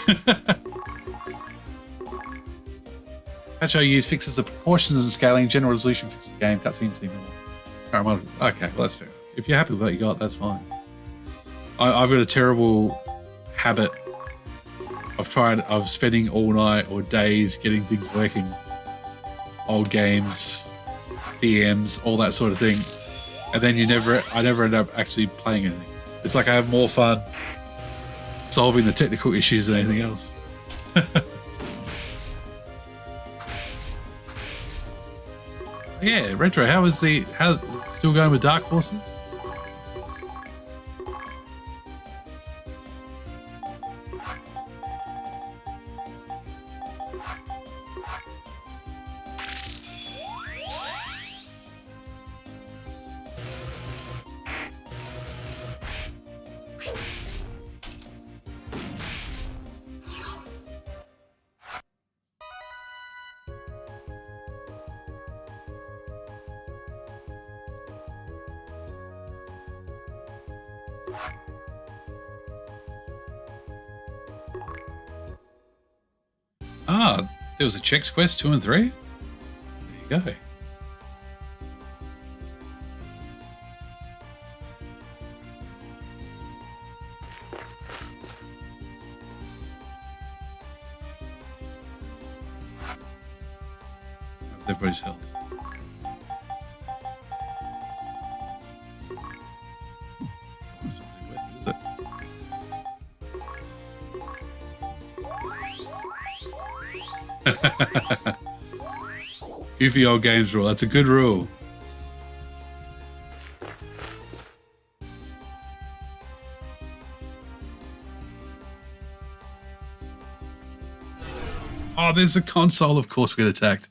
Patch I use fixes the proportions and scaling. General resolution fixes the game. Cutscenes seem normal. Okay, well, that's fair. If you're happy with what you got, that's fine. I've got a terrible habit of spending all night or days getting things working. Old games, DMs, all that sort of thing. And then I never end up actually playing anything. It's like I have more fun solving the technical issues than anything else. Yeah, Retro, how's still going with Dark Forces? Ah, there was a Chex Quest 2 and 3? There you go. How's everybody's health? That's not really worth it, is it? Goofy old games rule. That's a good rule. Oh, there's a console. Of course we get attacked.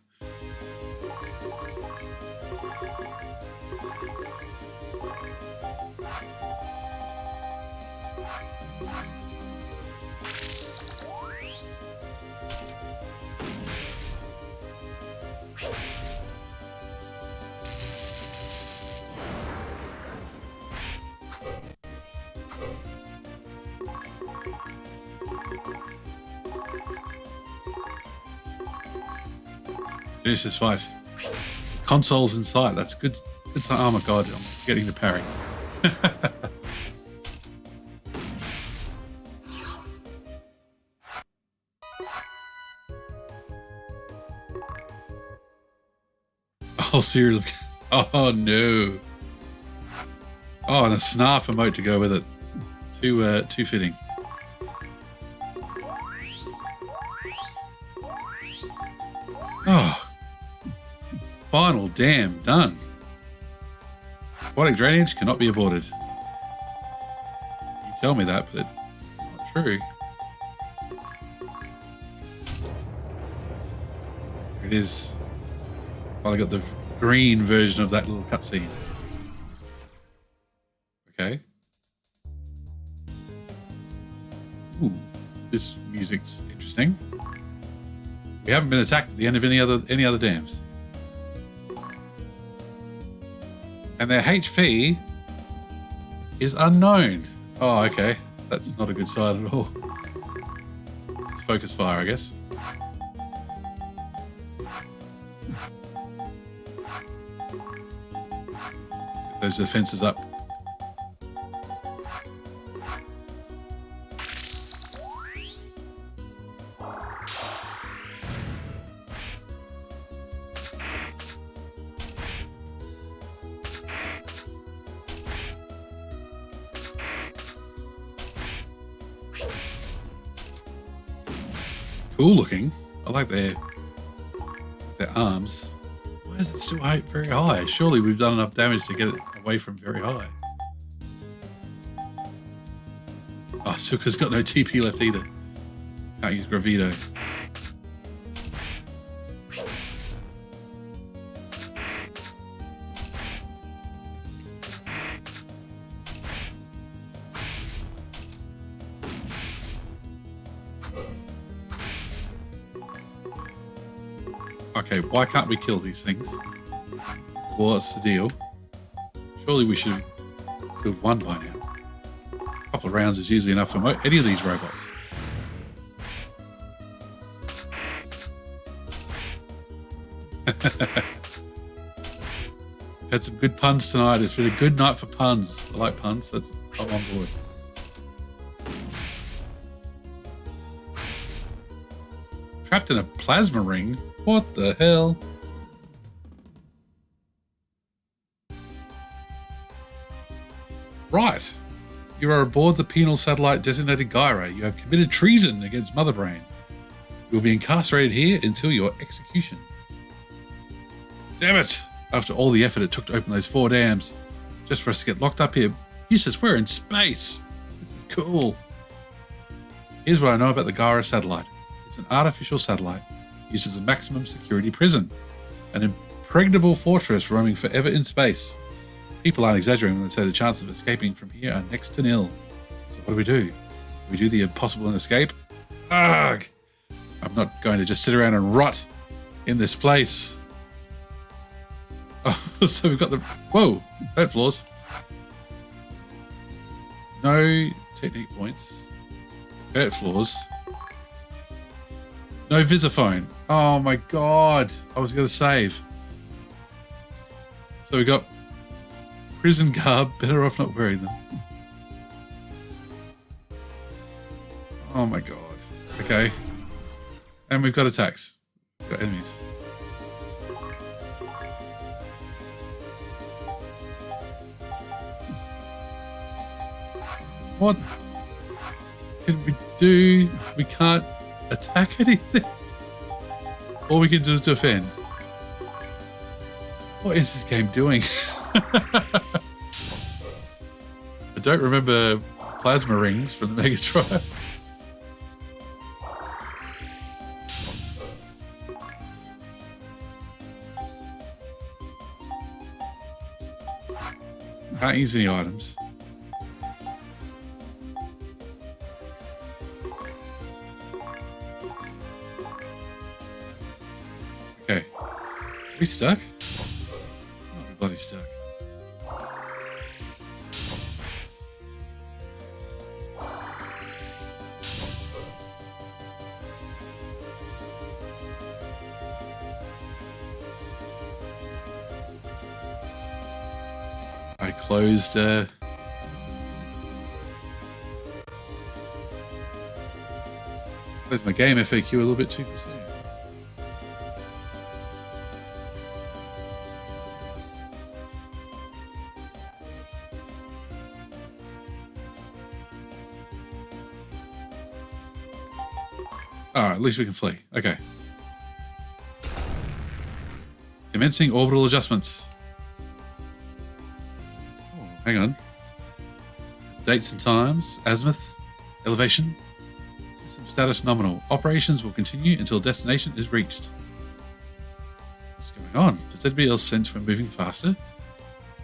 Finish this fight. Consoles in sight. That's good. Good. Oh my god, I'm getting the parry. Oh, serial of... Oh no. Oh, and a snarf emote to go with it. Too fitting. Oh. Final damn done. Aquatic drainage cannot be aborted. You tell me that, but it's not true. Here it is. Finally got the green version of that little cutscene. Okay. Ooh, this music's interesting. We haven't been attacked at the end of any other dams. And their HP is unknown. Oh, okay. That's not a good sign at all. It's focus fire, I guess. Let's get those defenses up. Cool looking. I like their arms. Why is it still very high? Surely we've done enough damage to get it away from very high. Oh, Suka's got no TP left either. Can't use Gravito. Okay, why can't we kill these things? What's the deal? Surely we should have killed one by now. A couple of rounds is usually enough for any of these robots. We've had some good puns tonight. It's been a good night for puns. I like puns. I'm on board. Trapped in a plasma ring? What the hell? Right. You are aboard the penal satellite designated Gyra. You have committed treason against Mother Brain. You will be incarcerated here until your execution. Damn it! After all the effort it took to open those 4 dams, just for us to get locked up here. Jesus, we're in space. This is cool. Here's what I know about the Gyra satellite. It's an artificial satellite used as a maximum security prison. An impregnable fortress roaming forever in space. People aren't exaggerating when they say the chances of escaping from here are next to nil. So what do? Do we do the impossible and escape? Ugh! I'm not going to just sit around and rot in this place. Oh, so we've got the... Whoa! Hurt floors. No technique points. Hurt floors. No visiphone. Oh my god. I was going to save. So we got prison garb. Better off not wearing them. Oh my god. Okay. And we've got attacks. We've got enemies. What can we do? We can't attack anything. All we can do is defend. What is this game doing? I don't remember plasma rings from the Mega Drive. Can't use any items. Okay. Are we stuck? Oh, we're bloody stuck. I closed my game FAQ a little bit too soon. Alright, at least we can flee. Okay. Commencing orbital adjustments. Oh, hang on. Dates and times. Azimuth. Elevation. System status nominal. Operations will continue until destination is reached. What's going on? Does anybody else sense we're moving faster? It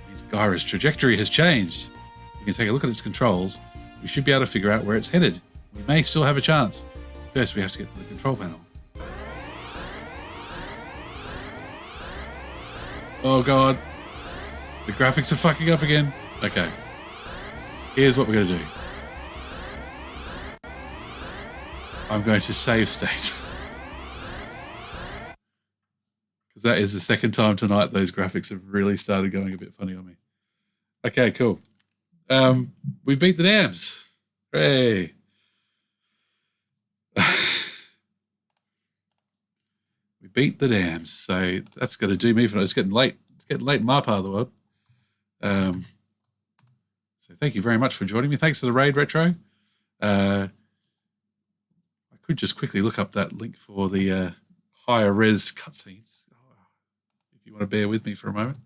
means Gyra's trajectory has changed. If we can take a look at its controls, we should be able to figure out where it's headed. We may still have a chance. First, we have to get to the control panel. Oh god. The graphics are fucking up again. Okay. Here's what we're going to do. I'm going to save state. Because that is the second time tonight those graphics have really started going a bit funny on me. Okay, cool. We beat the dams. Hooray. We beat the dams, so that's going to do me for now. It's getting late. It's getting late in my part of the world. So thank you very much for joining me. Thanks for the raid, Retro. I could just quickly look up that link for the higher res cutscenes, if you want to bear with me for a moment.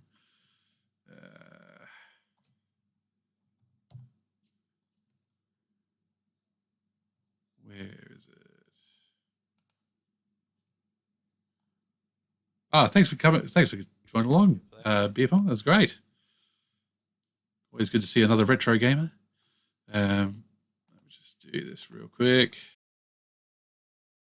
Where is it? Thanks for coming. Thanks for joining along, Beer Pong. That's great. Always good to see another retro gamer. Let me just do this real quick.